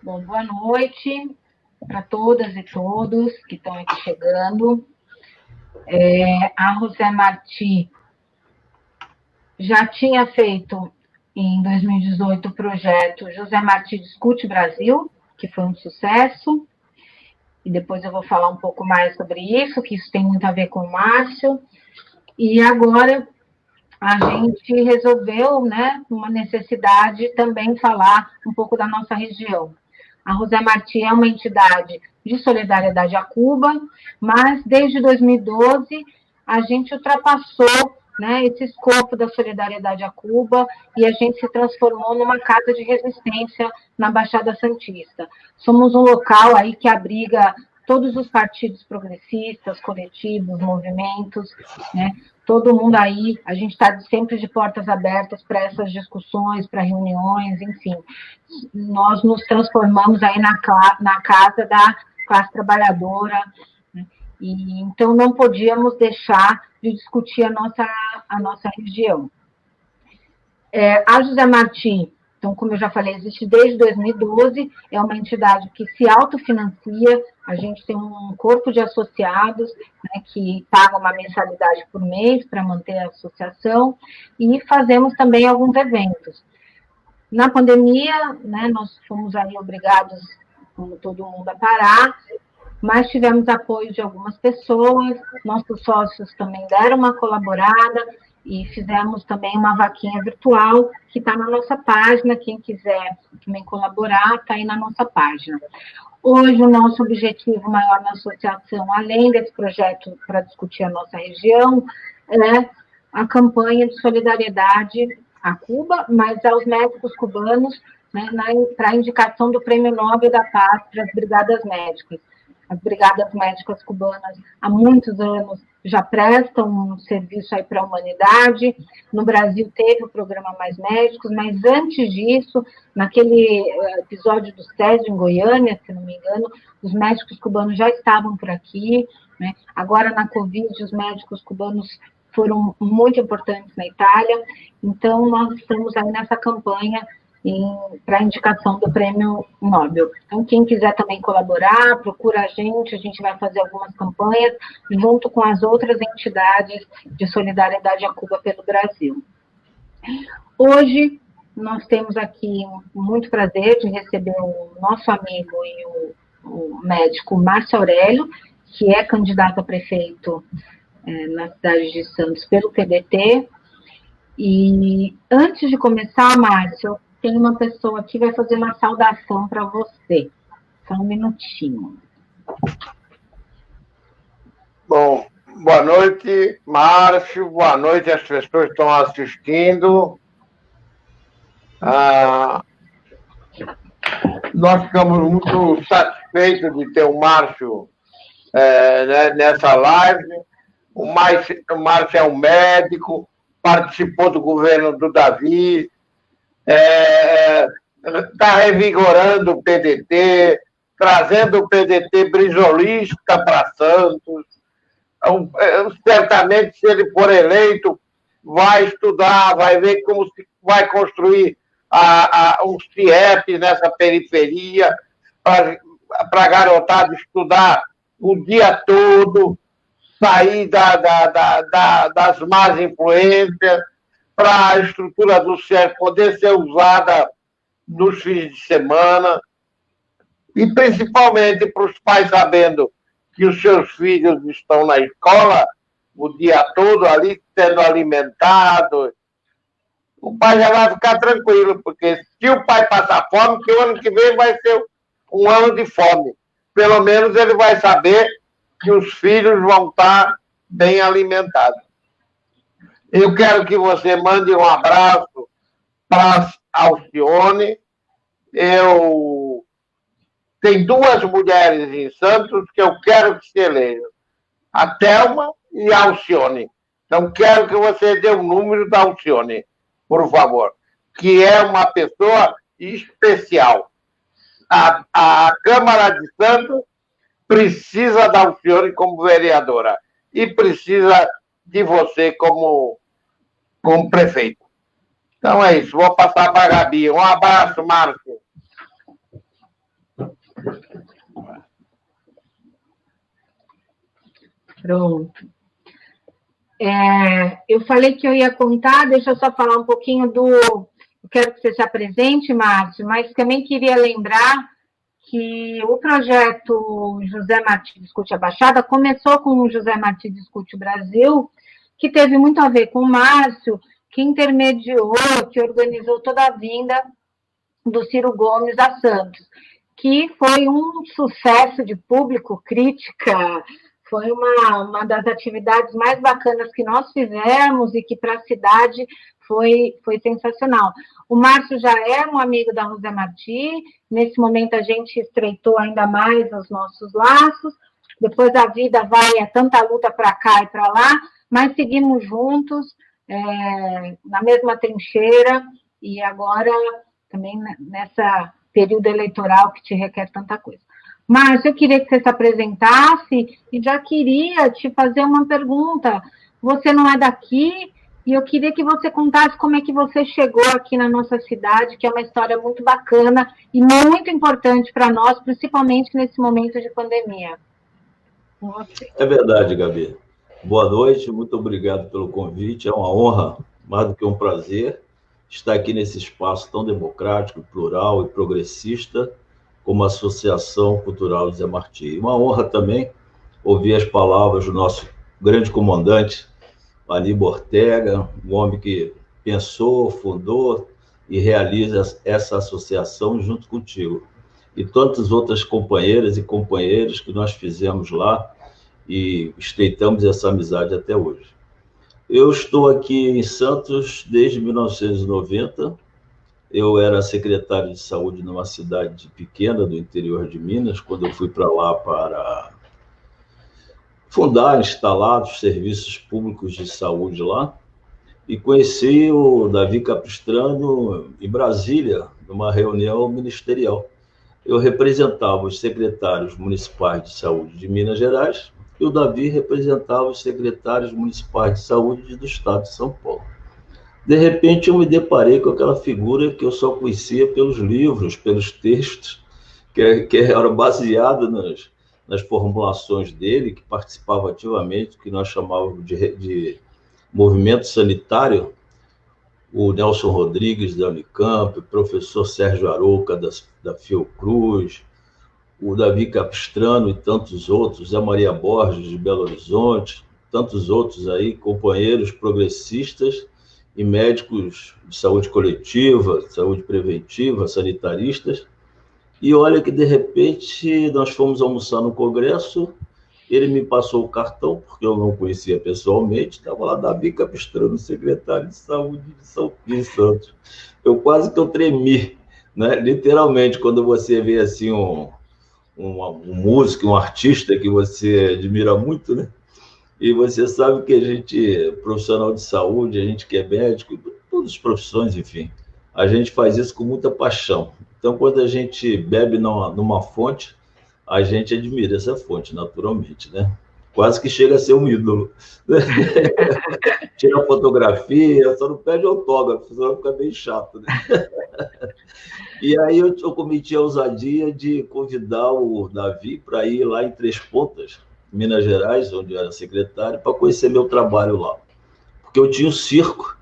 Bom, boa noite para todas e todos que estão aqui chegando. A José Martí já tinha feito, em 2018, o projeto José Martí Discute Brasil, que foi um sucesso, e depois eu vou falar um pouco mais sobre isso, que isso tem muito a ver com o Márcio. E agora a gente resolveu, uma necessidade, também falar um pouco da nossa região. A José Martí é uma entidade de solidariedade a Cuba, mas desde 2012 a gente ultrapassou esse escopo da solidariedade a Cuba e a gente se transformou numa casa de resistência na Baixada Santista. Somos um local aí que abriga todos os partidos progressistas, coletivos, movimentos, todo mundo aí, a gente está sempre de portas abertas para essas discussões, para reuniões, enfim. Nós nos transformamos aí na casa da classe trabalhadora, e então não podíamos deixar de discutir a nossa região. A José Martí, então, como eu já falei, existe desde 2012, é uma entidade que se autofinancia, a gente tem um corpo de associados, que pagam uma mensalidade por mês para manter a associação, e fazemos também alguns eventos. Na pandemia, nós fomos aí obrigados, como todo mundo, a parar, mas tivemos apoio de algumas pessoas, nossos sócios também deram uma colaborada, e fizemos também uma vaquinha virtual, que está na nossa página, quem quiser também colaborar, está aí na nossa página. Hoje, o nosso objetivo maior na associação, além desse projeto para discutir a nossa região, é a campanha de solidariedade a Cuba, mas aos médicos cubanos, para a indicação do Prêmio Nobel da Paz para as Brigadas Médicas. As Brigadas Médicas cubanas, há muitos anos, já prestam um serviço aí para a humanidade. No Brasil teve o programa Mais Médicos, mas antes disso, naquele episódio do Césio em Goiânia, se não me engano, os médicos cubanos já estavam por aqui. Agora, na Covid, os médicos cubanos foram muito importantes na Itália. Então, nós estamos aí nessa campanha para a indicação do Prêmio Nobel. Então, quem quiser também colaborar, procura a gente vai fazer algumas campanhas junto com as outras entidades de solidariedade a Cuba pelo Brasil. Hoje, nós temos aqui muito prazer de receber o nosso amigo e o médico Márcio Aurélio, que é candidato a prefeito na cidade de Santos pelo PDT. E antes de começar, Márcio, tem uma pessoa que vai fazer uma saudação para você. Só um minutinho. Bom, boa noite, Márcio. Boa noite às pessoas que estão assistindo. Nós ficamos muito satisfeitos de ter o Márcio nessa live. O Márcio é um médico, participou do governo do Davi, está revigorando o PDT, trazendo o PDT brizolista para Santos. Certamente, se ele for eleito, vai estudar, vai ver como se vai construir os CIEP nessa periferia, para a garotada estudar o dia todo, sair das más influências, para a estrutura do CIEP poder ser usada nos fins de semana, e principalmente para os pais sabendo que os seus filhos estão na escola o dia todo ali, sendo alimentados, o pai já vai ficar tranquilo, porque se o pai passar fome, que o ano que vem vai ser um ano de fome. Pelo menos ele vai saber que os filhos vão estar bem alimentados. Eu quero que você mande um abraço para a Alcione. Tem duas mulheres em Santos que eu quero que se elejam. A Thelma e a Alcione. Então, quero que você dê o número da Alcione, por favor, que é uma pessoa especial. A Câmara de Santos precisa da Alcione como vereadora e precisa de você como prefeito. Então é isso, vou passar para a Gabi. Um abraço, Márcio. Pronto. Eu falei que eu ia contar, deixa eu só falar um pouquinho eu quero que você se apresente, Márcio, mas também queria lembrar que o projeto José Martí Discute a Baixada começou com o José Martí Discute o Brasil, que teve muito a ver com o Márcio, que intermediou, que organizou toda a vinda do Ciro Gomes a Santos, que foi um sucesso de público, crítica, foi uma das atividades mais bacanas que nós fizemos e que para a cidade foi sensacional. O Márcio já era um amigo da José Martí, nesse momento a gente estreitou ainda mais os nossos laços, depois a vida vai, tanta luta para cá e para lá, mas seguimos juntos, na mesma trincheira, e agora também nessa período eleitoral que te requer tanta coisa. Márcio, eu queria que você se apresentasse e já queria te fazer uma pergunta. Você não é daqui e eu queria que você contasse como é que você chegou aqui na nossa cidade, que é uma história muito bacana e muito importante para nós, principalmente nesse momento de pandemia. É verdade, Gabi. Boa noite, muito obrigado pelo convite. É uma honra, mais do que um prazer, estar aqui nesse espaço tão democrático, plural e progressista, como a Associação Cultural José Martí. Uma honra também ouvir as palavras do nosso grande comandante, Aníbal Ortega, um homem que pensou, fundou e realiza essa associação junto contigo. E tantas outras companheiras e companheiros que nós fizemos lá e estreitamos essa amizade até hoje. Eu estou aqui em Santos desde 1990. Eu era secretário de saúde numa cidade pequena do interior de Minas, quando eu fui para lá para fundar, instalar os serviços públicos de saúde lá, e conheci o Davi Capistrano em Brasília, numa reunião ministerial. Eu representava os secretários municipais de saúde de Minas Gerais e o Davi representava os secretários municipais de saúde do estado de São Paulo. De repente, eu me deparei com aquela figura que eu só conhecia pelos livros, pelos textos, que era baseado nas formulações dele, que participava ativamente do que nós chamávamos de movimento sanitário, o Nelson Rodrigues, da Unicamp, o professor Sérgio Arouca, da Fiocruz, o Davi Capistrano e tantos outros, a Maria Borges, de Belo Horizonte, tantos outros aí, companheiros progressistas e médicos de saúde coletiva, saúde preventiva, sanitaristas. E olha que, de repente, nós fomos almoçar no Congresso, ele me passou o cartão, porque eu não conhecia pessoalmente, estava lá Davi Capistrano, secretário de saúde de Santos. Eu quase que eu tremi, né? Literalmente, quando você vê assim um músico, um artista que você admira muito, né? E você sabe que a gente, profissional de saúde, a gente que é médico, todas as profissões, enfim, a gente faz isso com muita paixão. Então, quando a gente bebe numa fonte, a gente admira essa fonte, naturalmente, né? Quase que chega a ser um ídolo. Tira fotografia, só não pede autógrafo, senão fica bem chato, né? E aí eu cometi a ousadia de convidar o Davi para ir lá em Três Pontas, Minas Gerais, onde eu era secretário, para conhecer meu trabalho lá. Porque eu tinha um circo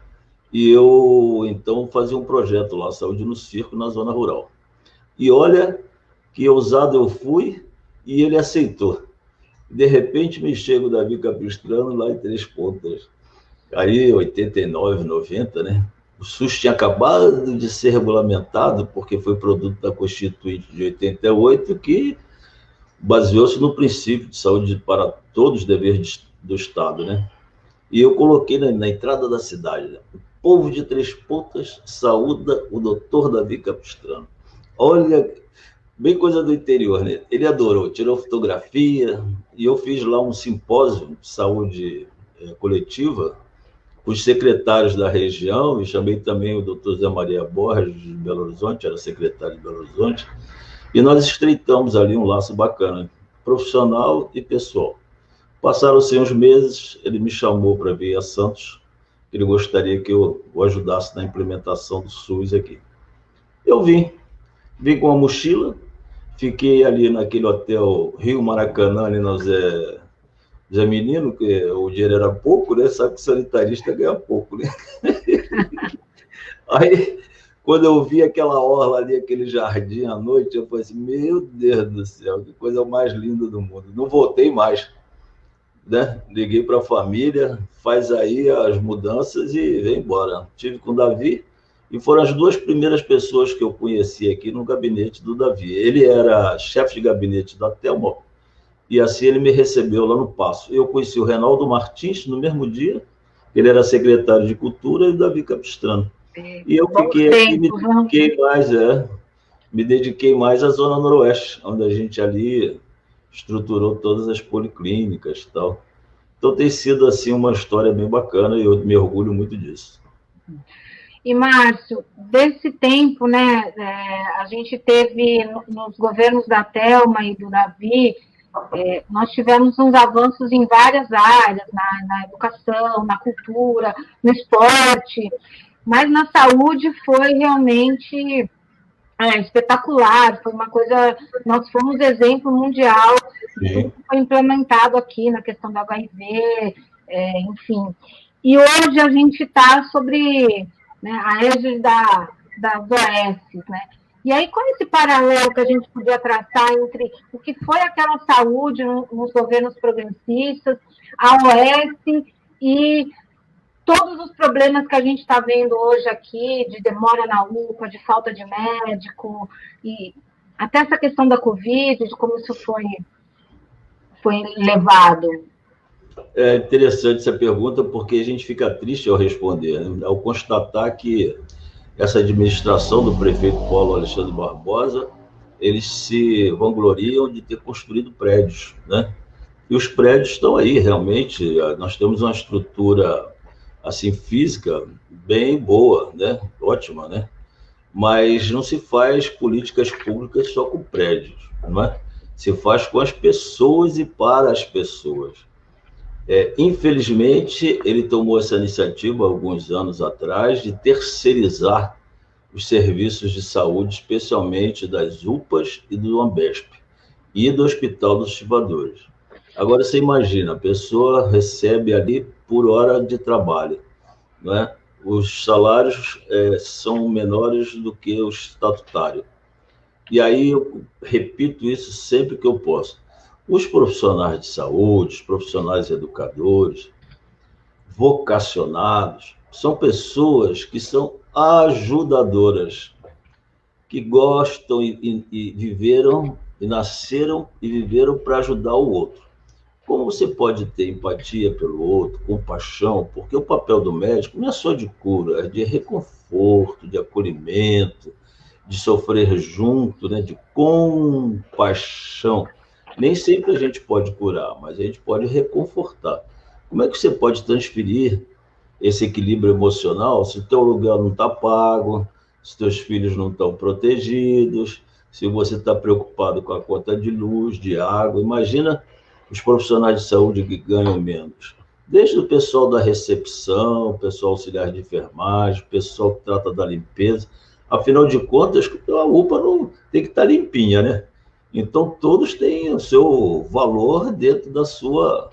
e eu, então, fazia um projeto lá, Saúde no Circo, na zona rural. E olha que ousado eu fui e ele aceitou. De repente, me chega o Davi Capistrano lá em Três Pontas. Aí, 89, 90, né? O SUS tinha acabado de ser regulamentado, porque foi produto da Constituinte de 88, que baseou-se no princípio de saúde para todos os deveres do Estado, né? E eu coloquei na entrada da cidade, né? O povo de Três Pontas saúda o doutor Davi Capistrano. Olha, bem coisa do interior, né? Ele adorou, tirou fotografia, e eu fiz lá um simpósio de saúde coletiva com os secretários da região, e chamei também o doutor Zé Maria Borges, de Belo Horizonte, era secretário de Belo Horizonte, e nós estreitamos ali um laço bacana, profissional e pessoal. Passaram-se uns meses, ele me chamou para vir a Santos, ele gostaria que eu o ajudasse na implementação do SUS aqui. Eu vim com uma mochila, Fiquei ali naquele hotel Rio Maracanã, ali no Zé Menino, que o dinheiro era pouco, né? Sabe que sanitarista ganha pouco, né? Aí, quando eu vi aquela orla ali, aquele jardim à noite, eu falei assim, meu Deus do céu, que coisa mais linda do mundo. Não voltei mais, né? Liguei para a família, faz aí as mudanças e vem embora. Tive com o Davi e foram as duas primeiras pessoas que eu conheci aqui no gabinete do Davi. Ele era chefe de gabinete da Telmo e assim ele me recebeu lá no Paço. Eu conheci o Reinaldo Martins no mesmo dia, ele era secretário de Cultura, e o Davi Capistrano. E eu fiquei aqui, me dediquei mais à Zona Noroeste, onde a gente ali estruturou todas as policlínicas e tal. Então tem sido assim uma história bem bacana e eu me orgulho muito disso. E, Márcio, desse tempo, né, a gente teve nos governos da Thelma e do Davi, nós tivemos uns avanços em várias áreas, na educação, na cultura, no esporte, mas na saúde foi realmente espetacular, foi uma coisa, nós fomos exemplo mundial de tudo que foi implementado aqui na questão do HIV, enfim. E hoje a gente está sobre, né, a égide das OS, né? E aí, qual é esse paralelo que a gente podia traçar entre o que foi aquela saúde nos governos progressistas, a OS e todos os problemas que a gente está vendo hoje aqui, de demora na UPA, de falta de médico, e até essa questão da Covid, de como isso foi levado? É interessante essa pergunta, porque a gente fica triste ao responder, né? Ao constatar que essa administração do prefeito Paulo Alexandre Barbosa, eles se vangloriam de ter construído prédios, né? E os prédios estão aí, realmente, nós temos uma estrutura assim, física bem boa, né? Ótima, né? Mas não se faz políticas públicas só com prédios, não é? Se faz com as pessoas e para as pessoas. Infelizmente, ele tomou essa iniciativa alguns anos atrás de terceirizar os serviços de saúde, especialmente das UPAs e do Ambesp e do Hospital dos Estivadores. Agora, você imagina, a pessoa recebe ali por hora de trabalho, não é? Os salários são menores do que o estatutário. E aí eu repito isso sempre que eu posso. Os profissionais de saúde, os profissionais educadores, vocacionados, são pessoas que são ajudadoras, que gostam e viveram, e nasceram e viveram para ajudar o outro. Como você pode ter empatia pelo outro, compaixão, porque o papel do médico não é só de cura, é de reconforto, de acolhimento, de sofrer junto, né, de compaixão. Nem sempre a gente pode curar, mas a gente pode reconfortar. Como é que você pode transferir esse equilíbrio emocional se o teu aluguel não está pago, se teus filhos não estão protegidos, se você está preocupado com a conta de luz, de água? Imagina os profissionais de saúde que ganham menos. Desde o pessoal da recepção, o pessoal auxiliar de enfermagem, o pessoal que trata da limpeza. Afinal de contas, a UPA não tem que estar limpinha, né? Então, todos têm o seu valor dentro da sua,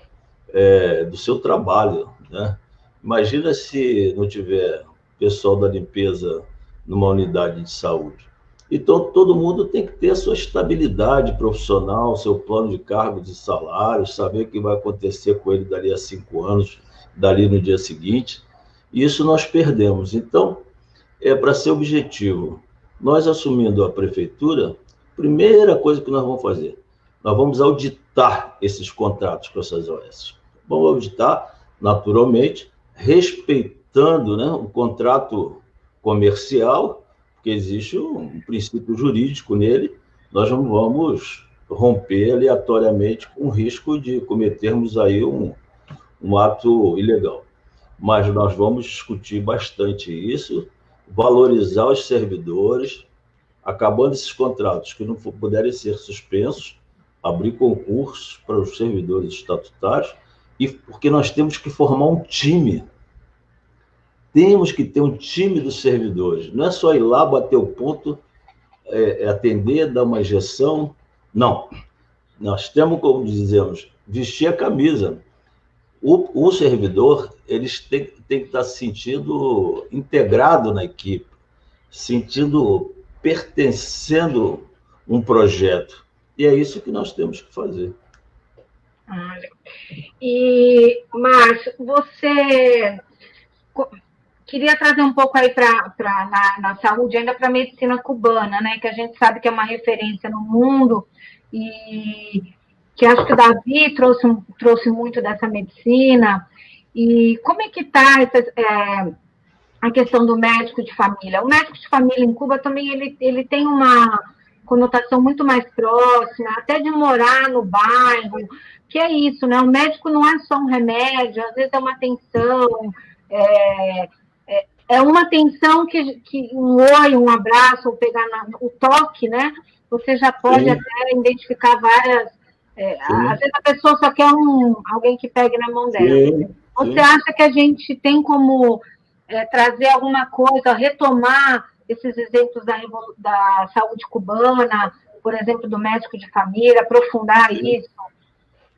do seu trabalho, né? Imagina se não tiver pessoal da limpeza numa unidade de saúde. Então, todo mundo tem que ter a sua estabilidade profissional, seu plano de cargos e salários, saber o que vai acontecer com ele dali a 5 anos, dali no dia seguinte. Isso nós perdemos. Então, para ser objetivo, nós assumindo a prefeitura, primeira coisa que nós vamos fazer, nós vamos auditar esses contratos com essas OS. Vamos auditar, naturalmente, respeitando, né, o contrato comercial, porque existe um princípio jurídico nele, nós não vamos romper aleatoriamente com o risco de cometermos aí um ato ilegal. Mas nós vamos discutir bastante isso, valorizar os servidores, acabando esses contratos que não puderem ser suspensos, abrir concursos para os servidores estatutários, e porque nós temos que formar um time. Temos que ter um time dos servidores. Não é só ir lá, bater o ponto atender, dar uma injeção. Não. Nós temos, como dizemos, vestir a camisa. O servidor, eles têm que estar se sentindo integrado na equipe, sentindo pertencendo a um projeto. E é isso que nós temos que fazer. E, Márcio, você queria trazer um pouco aí na saúde, ainda para a medicina cubana, né? Que a gente sabe que é uma referência no mundo, e que acho que o Davi trouxe muito dessa medicina. E como é que está a questão do médico de família? O médico de família em Cuba também ele tem uma conotação muito mais próxima, até de morar no bairro, que é isso, né? O médico não é só um remédio, às vezes é uma atenção, é uma atenção que um oi, um abraço, ou pegar o toque, né? Você já pode até identificar várias... às vezes a pessoa só quer alguém que pegue na mão dela. Você acha que a gente tem como trazer alguma coisa, retomar esses exemplos da saúde cubana, por exemplo, do médico de família, aprofundar isso?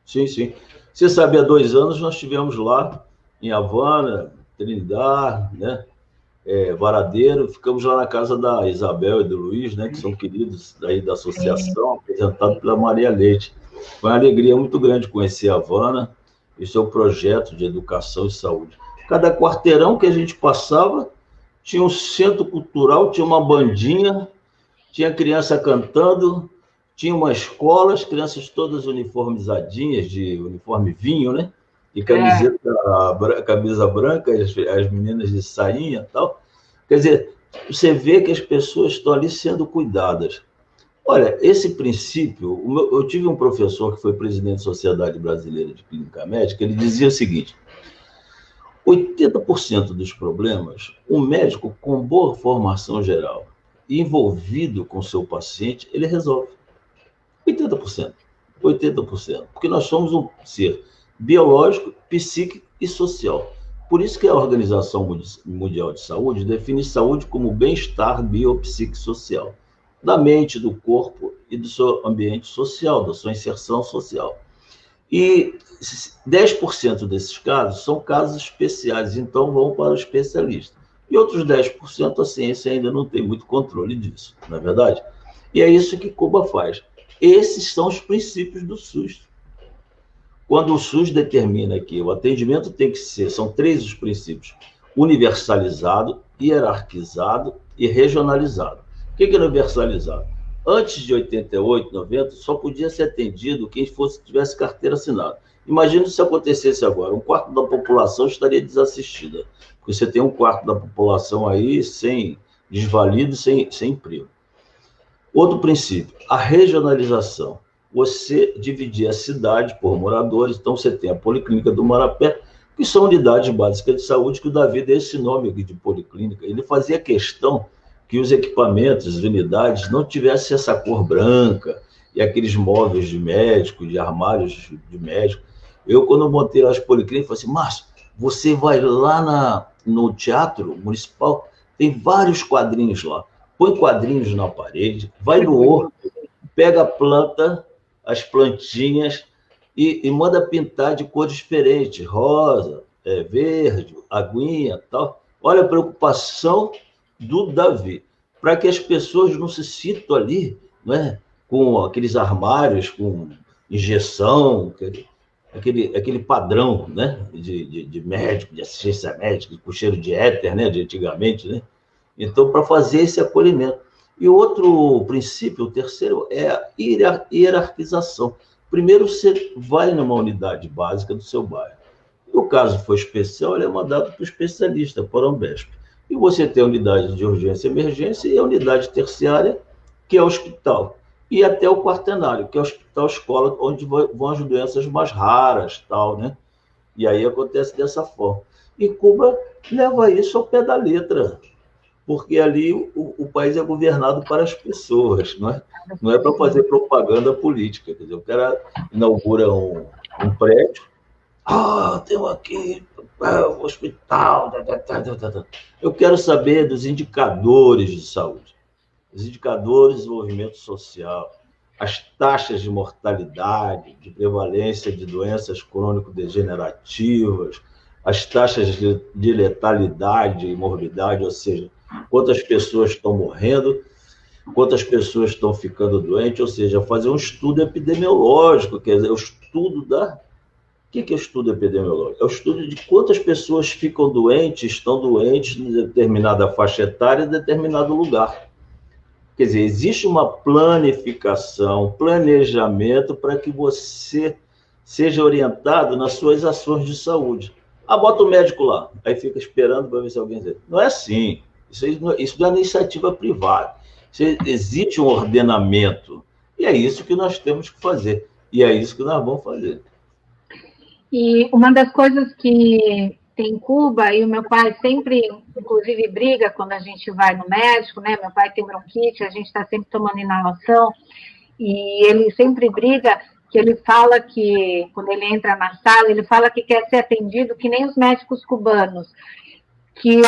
Sim. Você sabe, há 2 anos nós estivemos lá em Havana, Trinidad, né? Varadeiro, ficamos lá na casa da Isabel e do Luiz, né, que são queridos daí da associação, apresentado pela Maria Leite. Foi uma alegria muito grande conhecer a Havana e seu projeto de educação e saúde. Cada quarteirão que a gente passava tinha um centro cultural, tinha uma bandinha, tinha criança cantando, tinha uma escola, as crianças todas uniformizadinhas, de uniforme vinho, né? E camisa branca, as meninas de sainha e tal. Quer dizer, você vê que as pessoas estão ali sendo cuidadas. Olha, esse princípio, eu tive um professor que foi presidente da Sociedade Brasileira de Clínica Médica, ele dizia o seguinte: 80% dos problemas, um médico com boa formação geral, envolvido com o seu paciente, ele resolve. 80%. Porque nós somos um ser biológico, psíquico e social. Por isso que a Organização Mundial de Saúde define saúde como bem-estar biopsicossocial, da mente, do corpo e do seu ambiente social, da sua inserção social. E 10% desses casos são casos especiais, então vão para o especialista. E outros 10% a ciência ainda não tem muito controle disso, não é verdade? E é isso que Cuba faz. Esses são os princípios do SUS. Quando o SUS determina que o atendimento tem que ser, são 3 os princípios: universalizado, hierarquizado e regionalizado. O que é universalizado? Antes de 88, 90, só podia ser atendido quem tivesse carteira assinada. Imagina se acontecesse agora, 1/4 da população estaria desassistida, porque você tem 1/4 da população aí sem desvalido, sem emprego. Outro princípio, a regionalização. Você dividir a cidade por moradores, então você tem a Policlínica do Marapé, que são unidades básicas de saúde, que o Davi deu esse nome aqui de policlínica. Ele fazia questão que os equipamentos, as unidades, não tivessem essa cor branca e aqueles móveis de médico, de armários de médico. Eu, quando montei as policlínicas, falei assim: Márcio, você vai lá no Teatro Municipal, tem vários quadrinhos lá. Põe quadrinhos na parede, vai no horto, pega a planta, as plantinhas, e manda pintar de cor diferente, rosa, verde, aguinha, tal. Olha a preocupação do Davi, para que as pessoas não se sintam ali, né, com aqueles armários, com injeção, aquele padrão, né, de médico, de assistência médica, com cheiro de éter, né, de antigamente, né? Então, para fazer esse acolhimento. E outro princípio, o terceiro, é a hierarquização. Primeiro, você vai numa unidade básica do seu bairro. Se o caso for especial, ele é mandado para o especialista, para o Ambesp. E você tem a unidade de urgência e emergência e a unidade terciária, que é o hospital. E até o quaternário, que é o hospital-escola, onde vão as doenças mais raras, tal, né? E aí acontece dessa forma. E Cuba leva isso ao pé da letra, porque ali o país é governado para as pessoas, não é para fazer propaganda política. Quer dizer, o cara inaugura um prédio, temos aqui o hospital, eu quero saber dos indicadores de saúde. os indicadores de desenvolvimento social, as taxas de mortalidade, de prevalência de doenças crônico-degenerativas, as taxas de letalidade e morbidade, ou seja, quantas pessoas estão morrendo, quantas pessoas estão ficando doentes, ou seja, fazer um estudo epidemiológico, quer dizer, o estudo da... O que é estudo epidemiológico? É o estudo de quantas pessoas ficam doentes, estão doentes em determinada faixa etária, em determinado lugar. Quer dizer, existe uma planificação, planejamento para que você seja orientado nas suas ações de saúde. Ah, bota o médico lá, aí fica esperando para ver se alguém diz. Não é assim. Isso não é iniciativa privada. Existe um ordenamento. E é isso que nós temos que fazer. E é isso que nós vamos fazer. E uma das coisas que tem em Cuba, e o meu pai sempre, inclusive, briga quando a gente vai no médico, né? Meu pai tem bronquite, a gente está sempre tomando inalação, e ele sempre briga, que ele fala que, quando ele entra na sala, ele fala que quer ser atendido que nem os médicos cubanos, que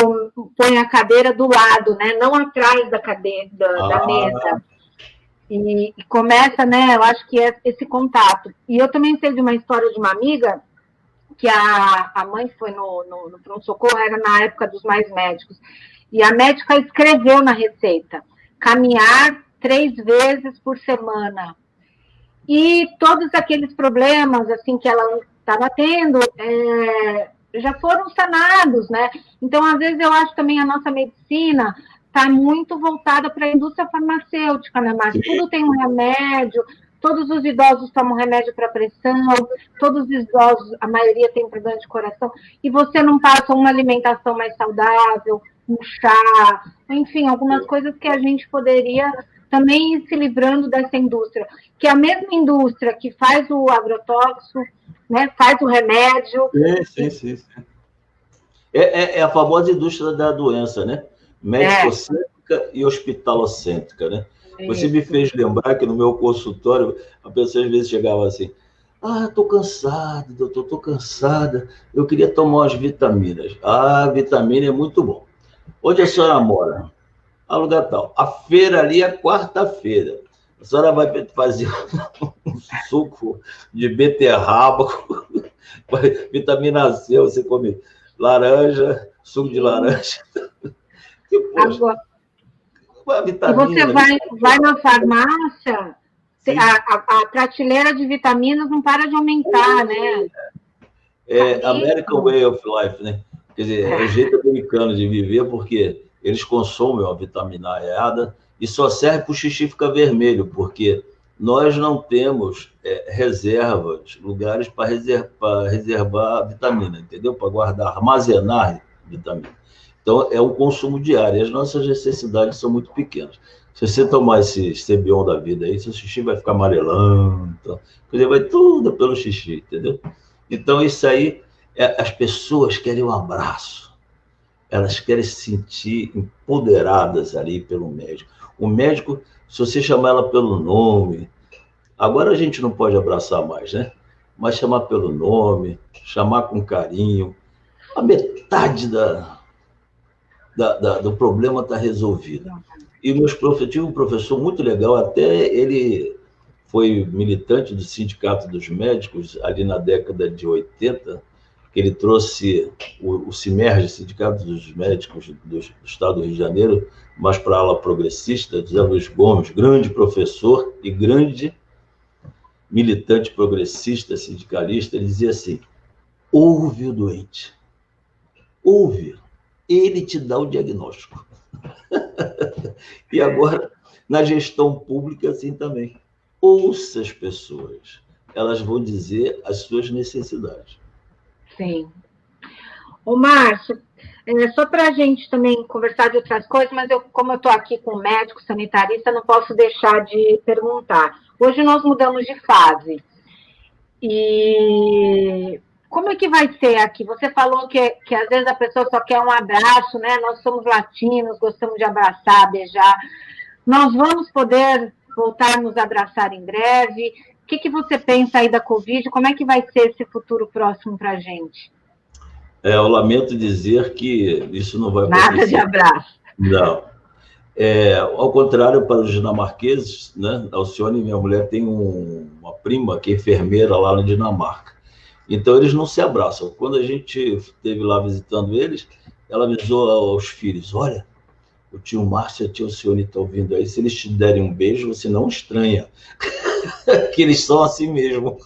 põe a cadeira do lado, né? Não atrás da cadeira, da mesa. E começa, né? Eu acho que é esse contato. E eu também sei de uma história de uma amiga, que a mãe foi no pronto-socorro, era na época dos mais médicos, e a médica escreveu na receita, caminhar 3 vezes por semana. E todos aqueles problemas, assim, que ela estava tendo, já foram sanados, né? Então, às vezes, eu acho também a nossa medicina está muito voltada para a indústria farmacêutica, né, Márcio? Tudo tem um remédio, todos os idosos tomam remédio para pressão, todos os idosos, a maioria tem problema de coração, e você não passa uma alimentação mais saudável, um chá, enfim, algumas coisas que a gente poderia também ir se livrando dessa indústria, que é a mesma indústria que faz o agrotóxico, né, faz o remédio. Sim. É a famosa indústria da doença, né? Médico-cêntrica e hospitalocêntrica, né? Você me fez lembrar que no meu consultório, a pessoa às vezes chegava assim, estou cansado, doutor, estou cansada, eu queria tomar umas vitaminas. A vitamina é muito bom. Onde a senhora mora? Lugar tal. A feira ali é quarta-feira. A senhora vai fazer um suco de beterraba, vitamina C, você come laranja, suco de laranja. E, poxa, vitamina, e você vai na farmácia, a prateleira de vitaminas não para de aumentar, né? American Way of Life, né? Quer dizer, é o jeito americano de viver, porque eles consomem uma vitamina A e só serve para o xixi ficar vermelho, porque nós não temos reservas, lugares para reservar vitamina, entendeu? Para guardar, armazenar vitamina. Então, é o consumo diário. E as nossas necessidades são muito pequenas. Se você tomar esse Cebion da vida aí, seu xixi vai ficar amarelando. Então, quer dizer, vai tudo pelo xixi, entendeu? Então, isso aí, as pessoas querem um abraço. Elas querem se sentir empoderadas ali pelo médico. O médico, se você chamar ela pelo nome... Agora a gente não pode abraçar mais, né? Mas chamar pelo nome, chamar com carinho. A metade do problema está resolvido. E tive um professor muito legal, até ele foi militante do Sindicato dos Médicos, ali na década de 80, que ele trouxe o CIMERG, Sindicato dos Médicos do Estado do Rio de Janeiro, mas para a ala progressista, José Luiz Gomes, grande professor e grande militante progressista, sindicalista. Ele dizia assim, ouve o doente, ouve, ele te dá o diagnóstico. E agora, na gestão pública, assim também. Ouça as pessoas. Elas vão dizer as suas necessidades. Sim. Ô, Márcio, só para a gente também conversar de outras coisas, mas como eu estou aqui com o médico sanitarista, não posso deixar de perguntar. Hoje nós mudamos de fase. E... como é que vai ser aqui? Você falou que às vezes a pessoa só quer um abraço, né? Nós somos latinos, gostamos de abraçar, beijar. Nós vamos poder voltar a nos abraçar em breve? O que você pensa aí da Covid? Como é que vai ser esse futuro próximo para a gente? Eu lamento dizer que isso não vai acontecer. Nada de abraço. Não. Ao contrário, para os dinamarqueses, né? A Alcione, minha mulher, tem uma prima que é enfermeira lá na Dinamarca. Então, eles não se abraçam. Quando a gente esteve lá visitando eles, ela avisou aos filhos, olha, o tio Márcio e a tia Alcione estão vindo aí, se eles te derem um beijo, você não estranha, que eles são assim mesmo.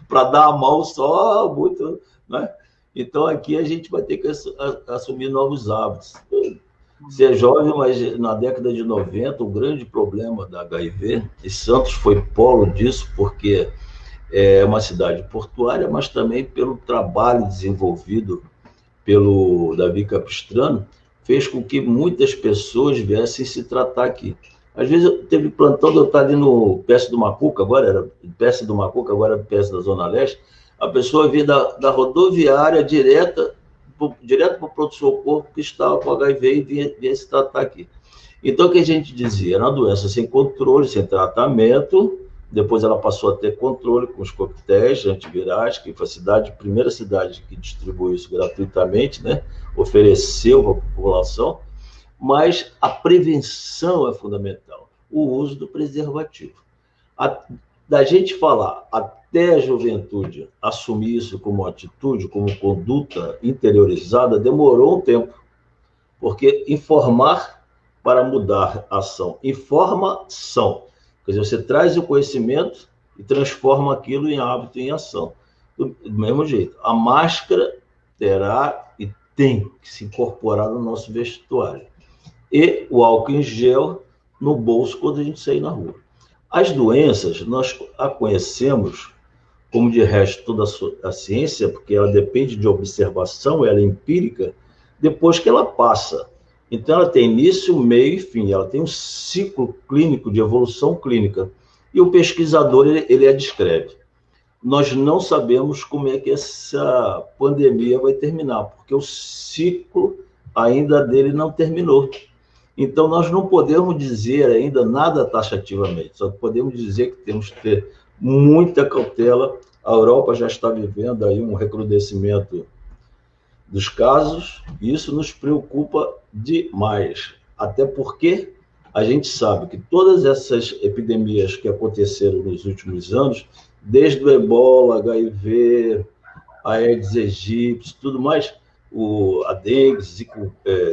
Para dar a mão só, muito, né? Então, aqui a gente vai ter que assumir novos hábitos. Você é jovem, mas na década de 90, o grande problema da HIV, e Santos foi polo disso, porque é uma cidade portuária, mas também pelo trabalho desenvolvido pelo Davi Capistrano, fez com que muitas pessoas viessem se tratar aqui. Às vezes teve plantão de eu estar ali no PS do Macuca, agora era PS do Macuca, agora era PS da Zona Leste, a pessoa vinha da rodoviária direto para o pronto-socorro que estava com HIV e vinha se tratar aqui. Então, o que a gente dizia? Era uma doença sem controle, sem tratamento, depois ela passou a ter controle com os coquetéis antivirais, que foi a primeira cidade que distribuiu isso gratuitamente, né? Ofereceu para a população, mas a prevenção é fundamental, o uso do preservativo. Da gente falar até a juventude assumir isso como atitude, como conduta interiorizada, demorou um tempo, porque informar para mudar a ação. Informação. Quer dizer, você traz o conhecimento e transforma aquilo em hábito, em ação. Do mesmo jeito, a máscara terá e tem que se incorporar no nosso vestuário. E o álcool em gel no bolso quando a gente sair na rua. As doenças, nós a conhecemos, como de resto toda a ciência, porque ela depende de observação, ela é empírica, depois que ela passa. Então, ela tem início, meio e fim. Ela tem um ciclo clínico de evolução clínica. E o pesquisador, ele a descreve. Nós não sabemos como é que essa pandemia vai terminar, porque o ciclo ainda dele não terminou. Então, nós não podemos dizer ainda nada taxativamente, só podemos dizer que temos que ter muita cautela. A Europa já está vivendo aí um recrudescimento dos casos, e isso nos preocupa demais, até porque a gente sabe que todas essas epidemias que aconteceram nos últimos anos, desde o Ebola, HIV, a Aedes aegypti, tudo mais, a dengue,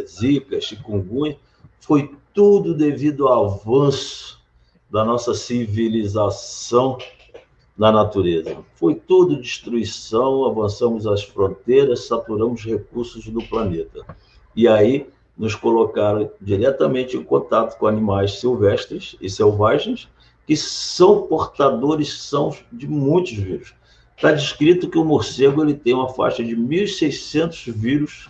zika, chikungunya, foi tudo devido ao avanço da nossa civilização na natureza. Foi tudo destruição, avançamos as fronteiras, saturamos recursos do planeta. E aí nos colocaram diretamente em contato com animais silvestres e selvagens, que são portadores de muitos vírus. Está descrito que o morcego ele tem uma faixa de 1.600 vírus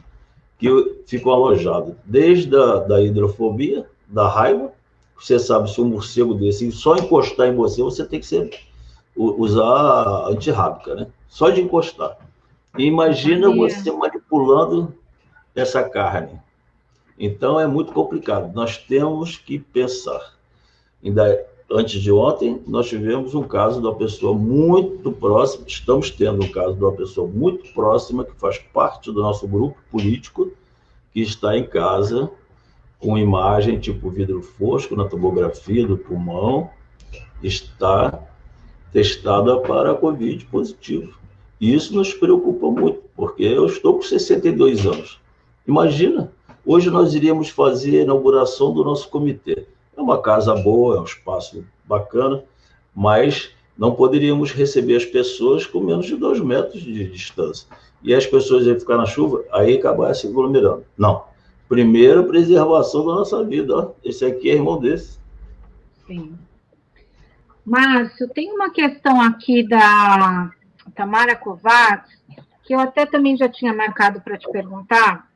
que ficam alojados, desde da hidrofobia, da raiva. Você sabe, se um morcego desse só encostar em você, você tem que usar antirrábica, né? Só de encostar. E imagina você manipulando essa carne. Então, é muito complicado. Nós temos que pensar. Ainda antes de ontem, nós tivemos um caso de uma pessoa muito próxima, estamos tendo um caso de uma pessoa muito próxima, que faz parte do nosso grupo político, que está em casa com imagem tipo vidro fosco na tomografia do pulmão, está testada para Covid positivo. E isso nos preocupa muito, porque eu estou com 62 anos. Imagina, hoje nós iríamos fazer a inauguração do nosso comitê. É uma casa boa, é um espaço bacana, mas não poderíamos receber as pessoas com menos de 2 metros de distância. E as pessoas iam ficar na chuva, aí acabar se aglomerando. Não. Primeiro, preservação da nossa vida. Ó. Esse aqui é irmão desse. Sim. Márcio, tem uma questão aqui da Tamara Kovacs, que eu até também já tinha marcado para te perguntar.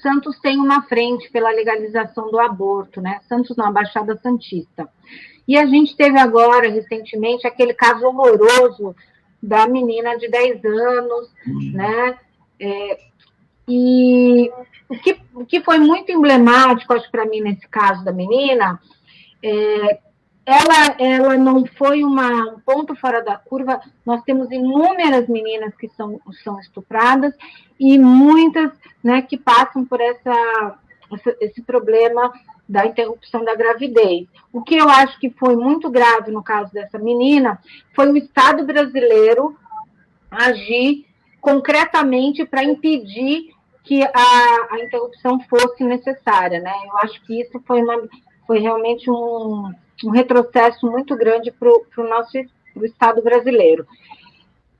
Santos tem uma frente pela legalização do aborto, né? Santos na Baixada Santista. E a gente teve agora, recentemente, aquele caso horroroso da menina de 10 anos, né? E o que foi muito emblemático, acho, para mim, nesse caso da menina, ela não foi um ponto fora da curva. Nós temos inúmeras meninas que são estupradas e muitas, né, que passam por essa esse problema da interrupção da gravidez. O que eu acho que foi muito grave no caso dessa menina foi o Estado brasileiro agir concretamente para impedir que a interrupção fosse necessária, né? Eu acho que isso foi realmente um retrocesso muito grande para o nosso Estado brasileiro.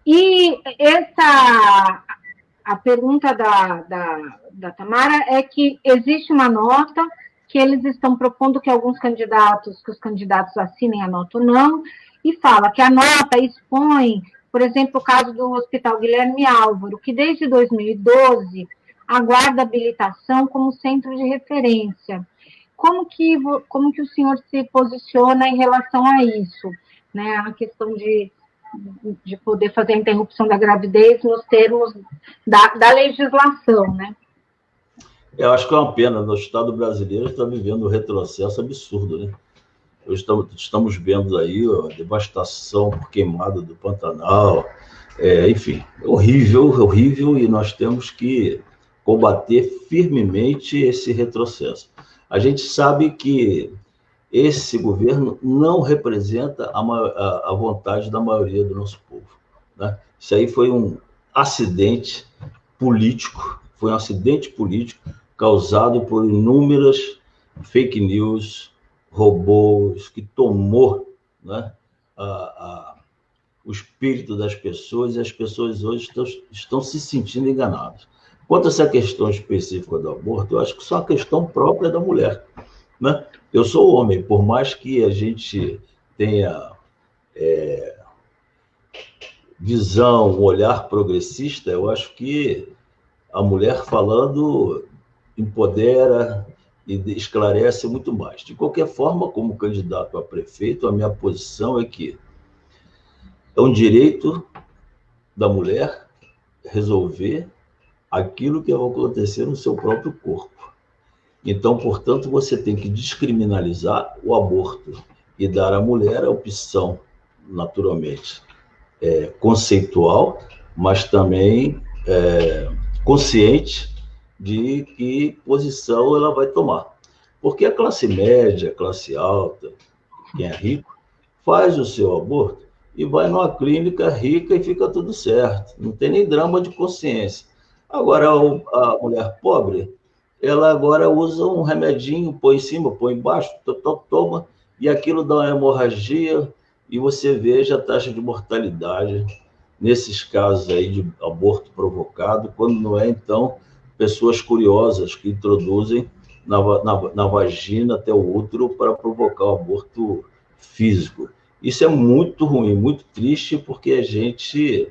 E a pergunta da Tamara é que existe uma nota que eles estão propondo que os candidatos assinem a nota ou não, e fala que a nota expõe, por exemplo, o caso do Hospital Guilherme Álvaro, que desde 2012 aguarda habilitação como centro de referência. Como que o senhor se posiciona em relação a isso, né? A questão de poder fazer a interrupção da gravidez nos termos da legislação, né? Eu acho que é uma pena, o Estado brasileiro está vivendo um retrocesso absurdo, né? Estamos vendo aí a devastação por queimada do Pantanal, enfim, horrível, horrível, e nós temos que combater firmemente esse retrocesso. A gente sabe que esse governo não representa a vontade da maioria do nosso povo, né? Isso aí foi um acidente político, causado por inúmeras fake news, robôs, que tomou, né, o espírito das pessoas, e as pessoas hoje estão se sentindo enganadas. Quanto a essa questão específica do aborto, eu acho que isso é uma questão própria da mulher, né? Eu sou homem, por mais que a gente tenha visão, um olhar progressista, eu acho que a mulher falando empodera e esclarece muito mais. De qualquer forma, como candidato a prefeito, a minha posição é que é um direito da mulher resolver aquilo que vai acontecer no seu próprio corpo. Então, portanto, você tem que descriminalizar o aborto e dar à mulher a opção, naturalmente, conceitual, mas também consciente de que posição ela vai tomar. Porque a classe média, a classe alta, quem é rico, faz o seu aborto e vai numa clínica rica e fica tudo certo. Não tem nem drama de consciência. Agora, a mulher pobre, ela agora usa um remedinho, põe em cima, põe embaixo, toma, e aquilo dá uma hemorragia, e você veja a taxa de mortalidade nesses casos aí de aborto provocado, quando não é, então, pessoas curiosas que introduzem na vagina até o útero para provocar o aborto físico. Isso é muito ruim, muito triste, porque a gente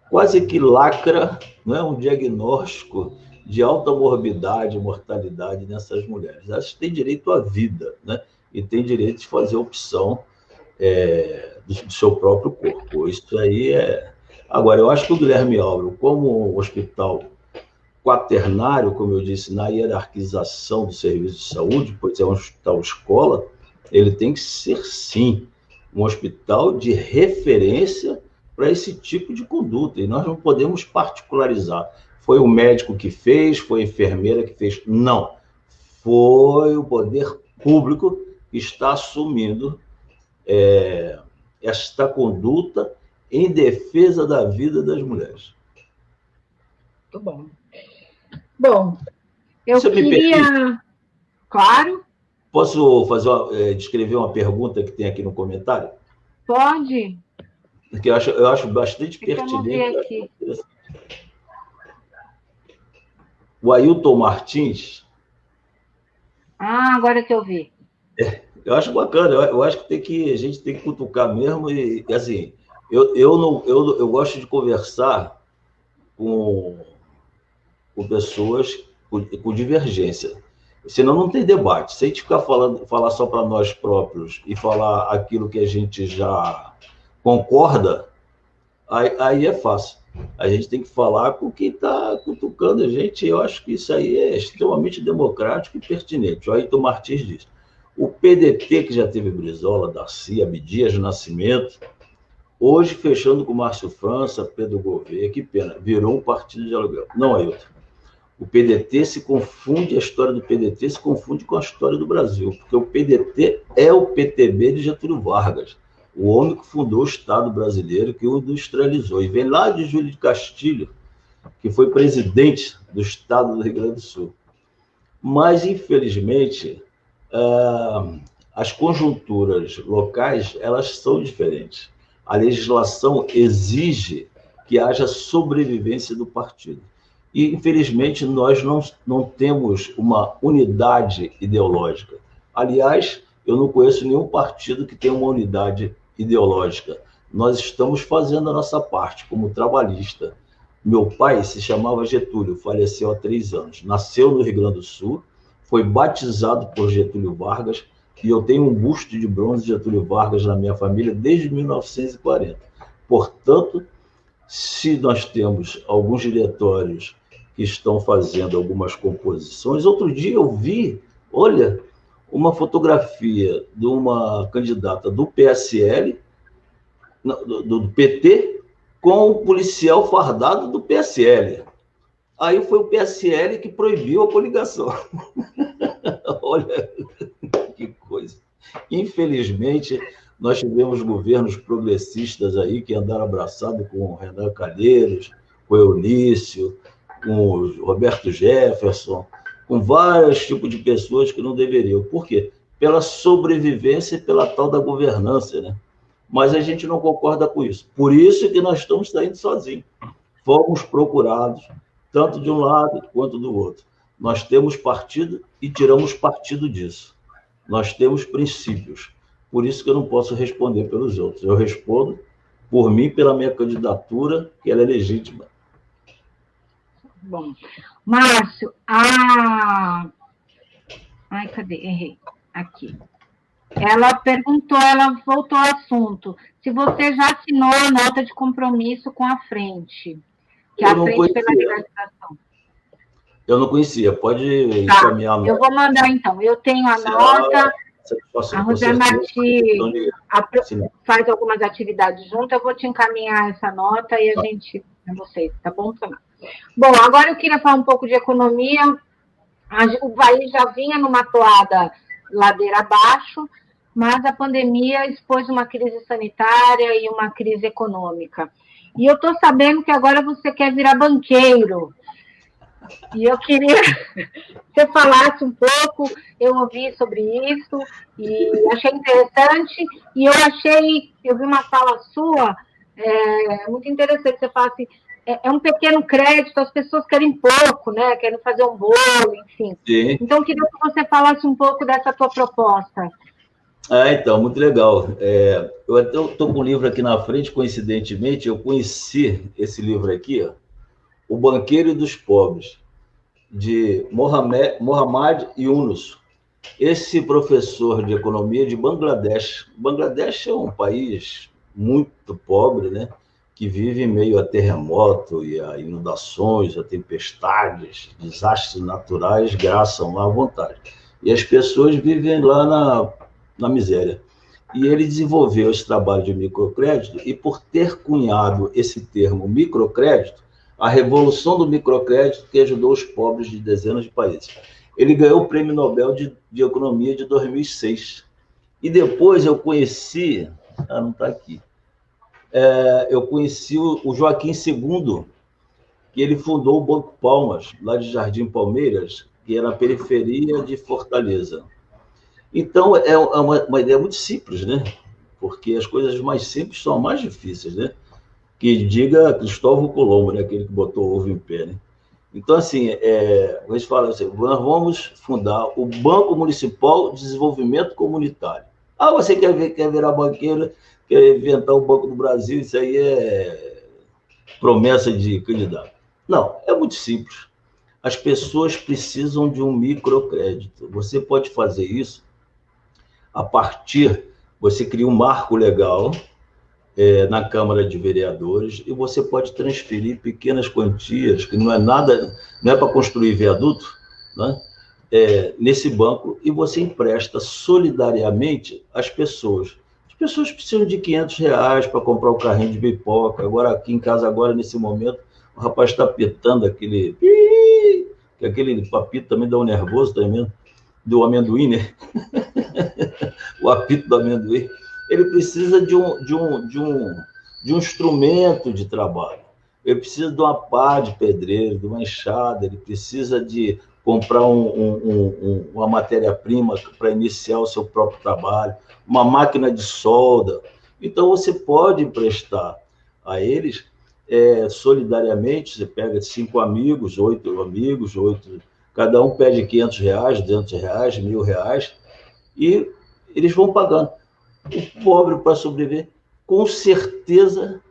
quase que lacra, não é, um diagnóstico de alta morbidade e mortalidade nessas mulheres. Elas têm direito à vida, né? E têm direito de fazer opção do seu próprio corpo. Isso aí Agora, eu acho que o Guilherme Álvaro, como um hospital quaternário, como eu disse, na hierarquização do serviço de saúde, pois é um hospital escola, ele tem que ser, sim, um hospital de referência para esse tipo de conduta, e nós não podemos particularizar. Foi o médico que fez, foi a enfermeira que fez. Não. Foi o poder público que está assumindo esta conduta em defesa da vida das mulheres. Muito bom. Bom, eu queria... Claro. Posso descrever uma pergunta que tem aqui no comentário? Pode. Que eu acho bastante pertinente. Aqui. O Ailton Martins. Agora que eu vi. Eu acho bacana, eu acho que a gente tem que cutucar mesmo, e assim, eu gosto de conversar com pessoas com divergência, senão não tem debate. Se a gente falar só para nós próprios e falar aquilo que a gente já concorda, aí é fácil. A gente tem que falar com quem está cutucando a gente, e eu acho que isso aí é extremamente democrático e pertinente. O Ailton Martins diz: o PDT, que já teve Brizola, Darcy, Abdias Nascimento, hoje fechando com Márcio França, Pedro Gouveia, que pena, virou um partido de aluguel. Não, Ailton. O PDT se confunde, a história do PDT se confunde com a história do Brasil, porque o PDT é o PTB de Getúlio Vargas, o homem que fundou o Estado brasileiro, que o industrializou. E vem lá de Júlio de Castilho, que foi presidente do Estado do Rio Grande do Sul. Mas, infelizmente, as conjunturas locais, elas são diferentes. A legislação exige que haja sobrevivência do partido. E, infelizmente, nós não temos uma unidade ideológica. Aliás, eu não conheço nenhum partido que tenha uma unidade ideológica. Nós estamos fazendo a nossa parte como trabalhista. Meu pai se chamava Getúlio, faleceu há 3 anos. Nasceu no Rio Grande do Sul, foi batizado por Getúlio Vargas, e eu tenho um busto de bronze de Getúlio Vargas na minha família desde 1940. Portanto, se nós temos alguns diretórios que estão fazendo algumas composições, outro dia eu vi, olha, uma fotografia de uma candidata do PSL, do PT, com um policial fardado do PSL. Aí foi o PSL que proibiu a coligação. Olha que coisa. Infelizmente, nós tivemos governos progressistas aí que andaram abraçados com o Renan Calheiros, com o Eunício, com o Roberto Jefferson, com vários tipos de pessoas que não deveriam. Por quê? Pela sobrevivência e pela tal da governança, né? Mas a gente não concorda com isso. Por isso que nós estamos saindo sozinhos. Fomos procurados, tanto de um lado quanto do outro. Nós temos partido e tiramos partido disso. Nós temos princípios. Por isso que eu não posso responder pelos outros. Eu respondo por mim, pela minha candidatura, que ela é legítima. Bom, Márcio, Ai, cadê? Errei. Aqui. Ela perguntou, ela voltou ao assunto, se você já assinou a nota de compromisso com a frente, que é a Frente pela Legalização. Eu não conhecia, pode encaminhar a nota. Eu vou mandar, então. Eu tenho a nota, a Rosé Marti faz algumas atividades junto, eu vou te encaminhar essa nota e a gente... É você, tá bom, Fernando? Bom, agora eu queria falar um pouco de economia. O país já vinha numa toada ladeira abaixo, mas a pandemia expôs uma crise sanitária e uma crise econômica. E eu estou sabendo que agora você quer virar banqueiro. E eu queria que você falasse um pouco, eu ouvi sobre isso, e achei interessante, e eu vi uma fala sua, muito interessante, você fala assim, é um pequeno crédito, as pessoas querem pouco, né? Querem fazer um bolo, enfim. Sim. Então, eu queria que você falasse um pouco dessa tua proposta. Então, muito legal. Eu estou com um livro aqui na frente, coincidentemente, eu conheci esse livro aqui, ó, O Banqueiro dos Pobres, de Muhammad Yunus. Esse professor de economia de Bangladesh. Bangladesh é um país muito pobre, né? Que vive em meio a terremoto e a inundações, a tempestades, desastres naturais, graçam lá à vontade. E as pessoas vivem lá na miséria. E ele desenvolveu esse trabalho de microcrédito, e por ter cunhado esse termo microcrédito, a revolução do microcrédito que ajudou os pobres de dezenas de países. Ele ganhou o Prêmio Nobel de Economia de 2006. E depois eu conheci... não está aqui. Eu conheci o Joaquim II, que ele fundou o Banco Palmas, lá de Jardim Palmeiras, que é na periferia de Fortaleza. Então, é uma ideia muito simples, né? Porque as coisas mais simples são as mais difíceis, né? Que diga Cristóvão Colombo, né? Aquele que botou o ovo em pé, né? Então, assim, a gente fala assim, nós vamos fundar o Banco Municipal de Desenvolvimento Comunitário. Você quer virar banqueiro, quer inventar o Banco do Brasil, isso aí é promessa de candidato. Não, é muito simples. As pessoas precisam de um microcrédito. Você pode fazer isso a partir... Você cria um marco legal na Câmara de Vereadores, e você pode transferir pequenas quantias, que não é nada, não é para construir viaduto, né? Nesse banco, e você empresta solidariamente às pessoas. As pessoas precisam de R$500 para comprar o carrinho de pipoca. Agora, aqui em casa, agora, nesse momento, o rapaz está pitando aquele que aquele papito também dá um nervoso também, do amendoim, né? O apito do amendoim. Ele precisa de um instrumento de trabalho. Ele precisa de uma pá de pedreiro, de uma enxada, ele precisa de comprar uma matéria-prima para iniciar o seu próprio trabalho, uma máquina de solda. Então, você pode emprestar a eles solidariamente. Você pega 5 amigos, 8 amigos, cada um pede R$500, R$200, R$1.000, e eles vão pagando. O pobre, para sobreviver, com certeza,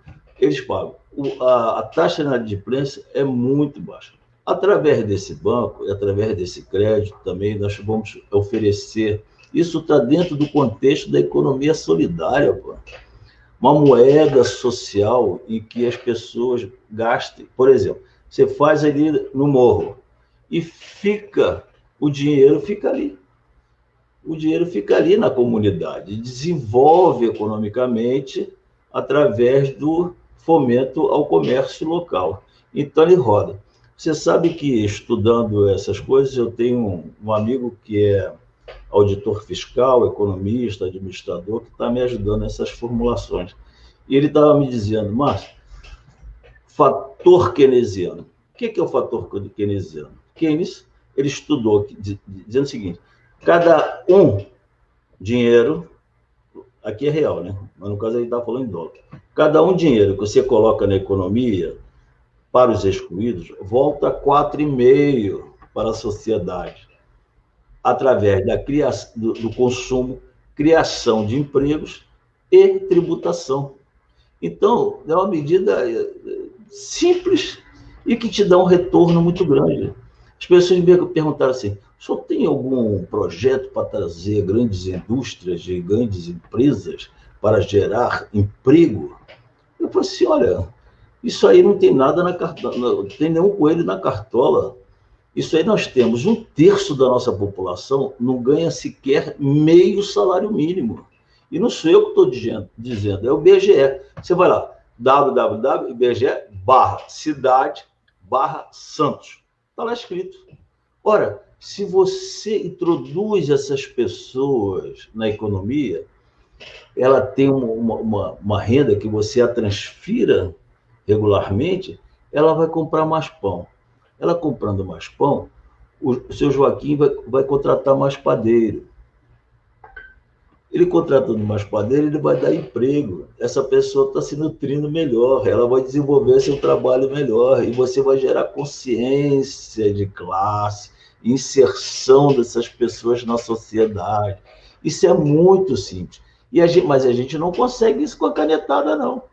eles pagam. A taxa de inadimplência é muito baixa. Através desse banco, através desse crédito também, nós vamos oferecer. Isso está dentro do contexto da economia solidária, pô. Uma moeda social em que as pessoas gastem. Por exemplo, você faz ali no morro e o dinheiro fica ali. O dinheiro fica ali na comunidade, desenvolve economicamente através do fomento ao comércio local. Então, ele roda. Você sabe que, estudando essas coisas, eu tenho um amigo que é auditor fiscal, economista, administrador, que está me ajudando nessas formulações. E ele estava me dizendo, Márcio, fator keynesiano. O que é o fator keynesiano? Keynes, ele estudou, dizendo o seguinte, cada dinheiro, aqui é real, né? Mas no caso ele está falando em dólar. Cada dinheiro que você coloca na economia, para os excluídos, volta 4,5 para a sociedade, através do consumo, criação de empregos e tributação. Então, é uma medida simples e que te dá um retorno muito grande. As pessoas me perguntaram assim, o senhor tem algum projeto para trazer grandes indústrias e grandes empresas para gerar emprego? Eu falei assim, olha, isso aí não tem nada na cartola, não tem nenhum coelho na cartola. Isso aí nós temos 1/3 da nossa população não ganha sequer meio salário mínimo. E não sou eu que estou dizendo, é o IBGE. Você vai lá, www.ibge/cidade/Santos. Está lá escrito. Ora, se você introduz essas pessoas na economia, ela tem uma renda que você a transfira regularmente, ela vai comprar mais pão. Ela comprando mais pão, o seu Joaquim vai contratar mais padeiro. Ele contratando mais padeiro, ele vai dar emprego. Essa pessoa está se nutrindo melhor, ela vai desenvolver seu trabalho melhor, e você vai gerar consciência de classe, inserção dessas pessoas na sociedade. Isso é muito simples. Mas a gente não consegue isso com a canetada, não.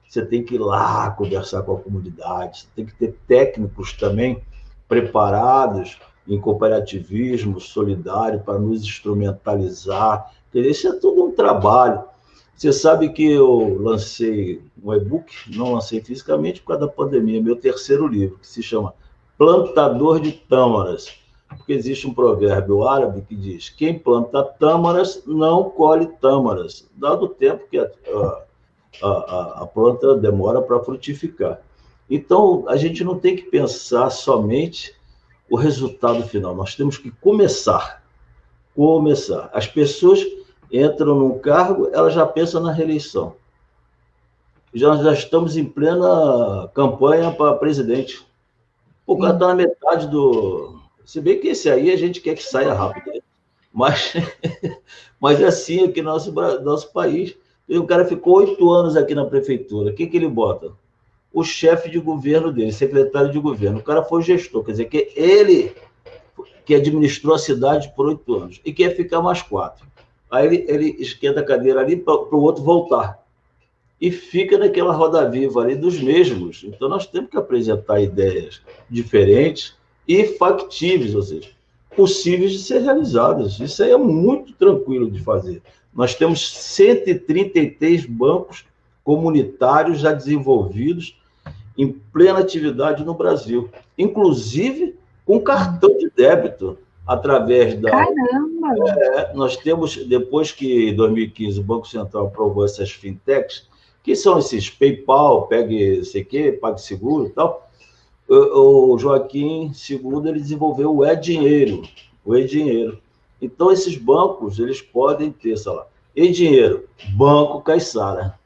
Você tem que ir lá conversar com a comunidade, você tem que ter técnicos também preparados em cooperativismo solidário para nos instrumentalizar. Isso é todo um trabalho. Você sabe que eu lancei um e-book, não lancei fisicamente por causa da pandemia, meu 3º livro, que se chama Plantador de Tâmaras, porque existe um provérbio árabe que diz, quem planta tâmaras não colhe tâmaras, dado o tempo que a planta demora para frutificar. Então, a gente não tem que pensar somente o resultado final, nós temos que começar. As pessoas entram num cargo, elas já pensam na reeleição. Já estamos em plena campanha para presidente. O cara está na metade do... Se bem que esse aí a gente quer que saia rápido, né? Mas é assim aqui no nosso país. E o cara ficou 8 anos aqui na prefeitura. O que ele bota? O chefe de governo dele, secretário de governo. O cara foi gestor, quer dizer, que ele que administrou a cidade por 8 anos e quer ficar mais 4. Aí ele esquenta a cadeira ali para o outro voltar. E fica naquela roda viva ali dos mesmos. Então, nós temos que apresentar ideias diferentes e factíveis, ou seja, possíveis de ser realizadas. Isso aí é muito tranquilo de fazer. Nós temos 133 bancos comunitários já desenvolvidos em plena atividade no Brasil, inclusive com cartão de débito, através da... Caramba! Nós temos, depois que em 2015 o Banco Central aprovou essas fintechs, que são esses PayPal, PagSeguro e tal, O Joaquim II, ele desenvolveu o e-dinheiro. O e-dinheiro. Então, esses bancos, eles podem ter, sei lá, e-dinheiro, Banco Caiçara.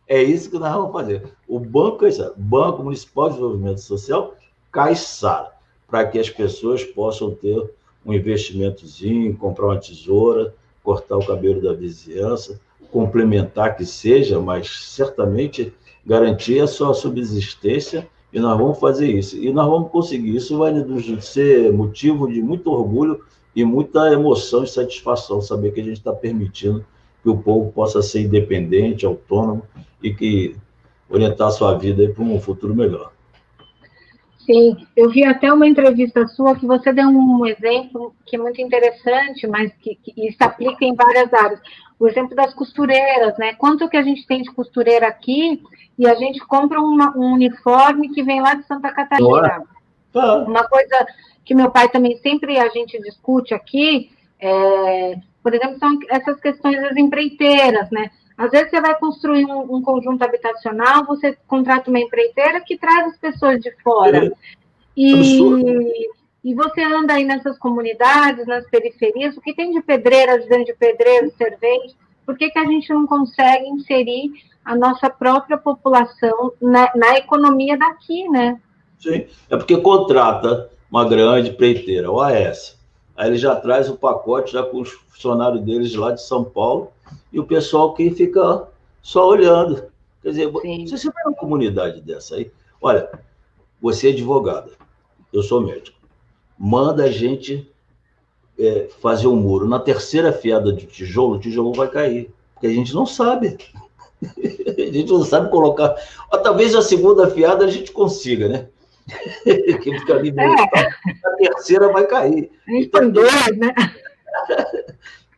É isso que nós vamos fazer. O Banco Caiçara, Banco Municipal de Desenvolvimento Social, Caiçara, para que as pessoas possam ter um investimentozinho, comprar uma tesoura, cortar o cabelo da vizinhança, complementar que seja, mas certamente garantir a sua subsistência, e nós vamos fazer isso. E nós vamos conseguir. Isso vai nos ser motivo de muito orgulho e muita emoção e satisfação, saber que a gente está permitindo que o povo possa ser independente, autônomo e que orientar a sua vida para um futuro melhor. Sim, eu vi até uma entrevista sua que você deu um exemplo que é muito interessante, mas que se aplica em várias áreas. O exemplo das costureiras, né? Quanto que a gente tem de costureira aqui e a gente compra um uniforme que vem lá de Santa Catarina. Uma coisa que meu pai também sempre a gente discute aqui, por exemplo, são essas questões das empreiteiras, né? Às vezes você vai construir um conjunto habitacional, você contrata uma empreiteira que traz as pessoas de fora. E você anda aí nessas comunidades, nas periferias, o que tem de pedreiras, dentro de pedreiros, serventes, por que a gente não consegue inserir a nossa própria população na economia daqui, né? Sim, é porque contrata uma grande empreiteira, o AS. Aí ele já traz o pacote já com os funcionários deles lá de São Paulo, e o pessoal que fica só olhando. Quer dizer, se você vai numa comunidade dessa aí, olha, você é advogada, eu sou médico, manda a gente fazer um muro. Na terceira fiada de tijolo, o tijolo vai cair, porque a gente não sabe. A gente não sabe colocar. Ou, talvez a segunda fiada a gente consiga, né? Que fica ali meio a terceira vai cair. Então, dois, né?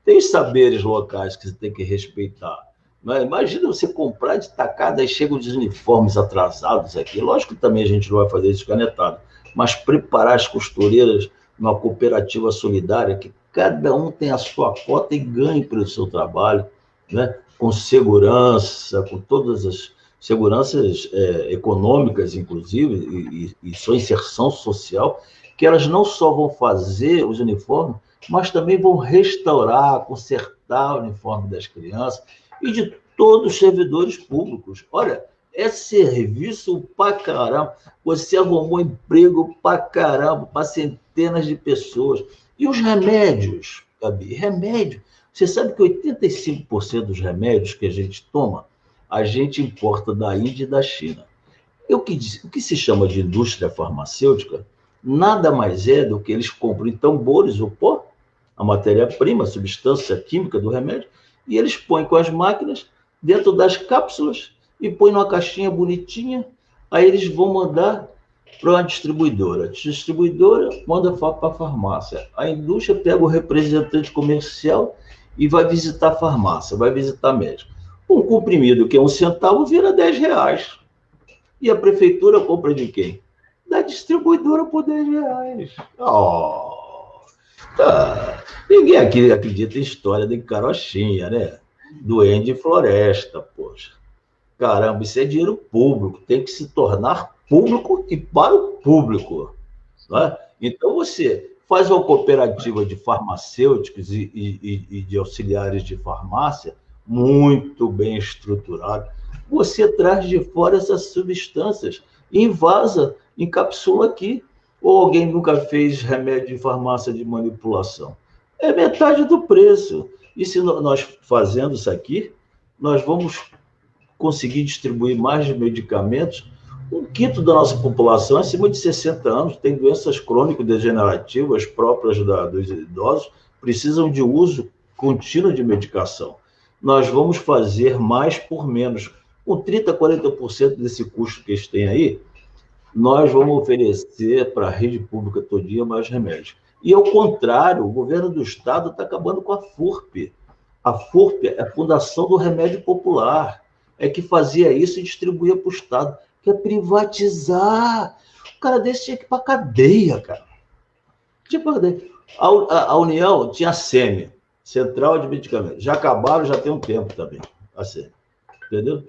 Tem saberes locais que você tem que respeitar. Não, imagina você comprar de tacada e chegam os uniformes atrasados aqui. Lógico que também a gente não vai fazer isso canetado, mas preparar as costureiras numa cooperativa solidária, que cada um tem a sua cota e ganhe pelo seu trabalho, né? Com segurança, com todas as seguranças econômicas, inclusive, e sua inserção social, que elas não só vão fazer os uniformes, mas também vão restaurar, consertar o uniforme das crianças e de todos os servidores públicos. Olha, é serviço pra caramba. Você arrumou emprego pra caramba, para centenas de pessoas. E os remédios, Gabi? Remédio. Você sabe que 85% dos remédios que a gente toma, a gente importa da Índia e da China. O que se chama de indústria farmacêutica nada mais é do que eles compram em tambores o pó, a matéria-prima, a substância química do remédio, e eles põem com as máquinas dentro das cápsulas e põem numa caixinha bonitinha, aí eles vão mandar para uma distribuidora. A distribuidora manda para a farmácia. A indústria pega o representante comercial e vai visitar a farmácia, vai visitar médico. Um comprimido que é 1 centavo vira R$10. E a prefeitura compra de quem? Da distribuidora por R$10. Ninguém aqui acredita em história de carochinha, né? Duende em floresta, poxa. Caramba, isso é dinheiro público, tem que se tornar público e para o público. Né? Então, você faz uma cooperativa de farmacêuticos e de auxiliares de farmácia muito bem estruturada. Você traz de fora essas substâncias, invasa, encapsula aqui. Ou alguém nunca fez remédio de farmácia de manipulação? É metade do preço. E se nós fazendo isso aqui, nós vamos conseguir distribuir mais de medicamentos. 1/5 da nossa população, acima de 60 anos, tem doenças crônico-degenerativas próprias dos idosos, precisam de uso contínuo de medicação. Nós vamos fazer mais por menos. Com 30%, 40% desse custo que eles têm aí, nós vamos oferecer para a rede pública todinha mais remédios. E, ao contrário, o governo do Estado está acabando com a FURP. A FURP é a Fundação do Remédio Popular, é que fazia isso e distribuía para o Estado, que é privatizar. O cara desse tinha que ir para a cadeia, cara. Tinha para cadeia. A União tinha a SEMI, Central de Medicamentos. Já acabaram, já tem um tempo também, a SEMI. Entendeu?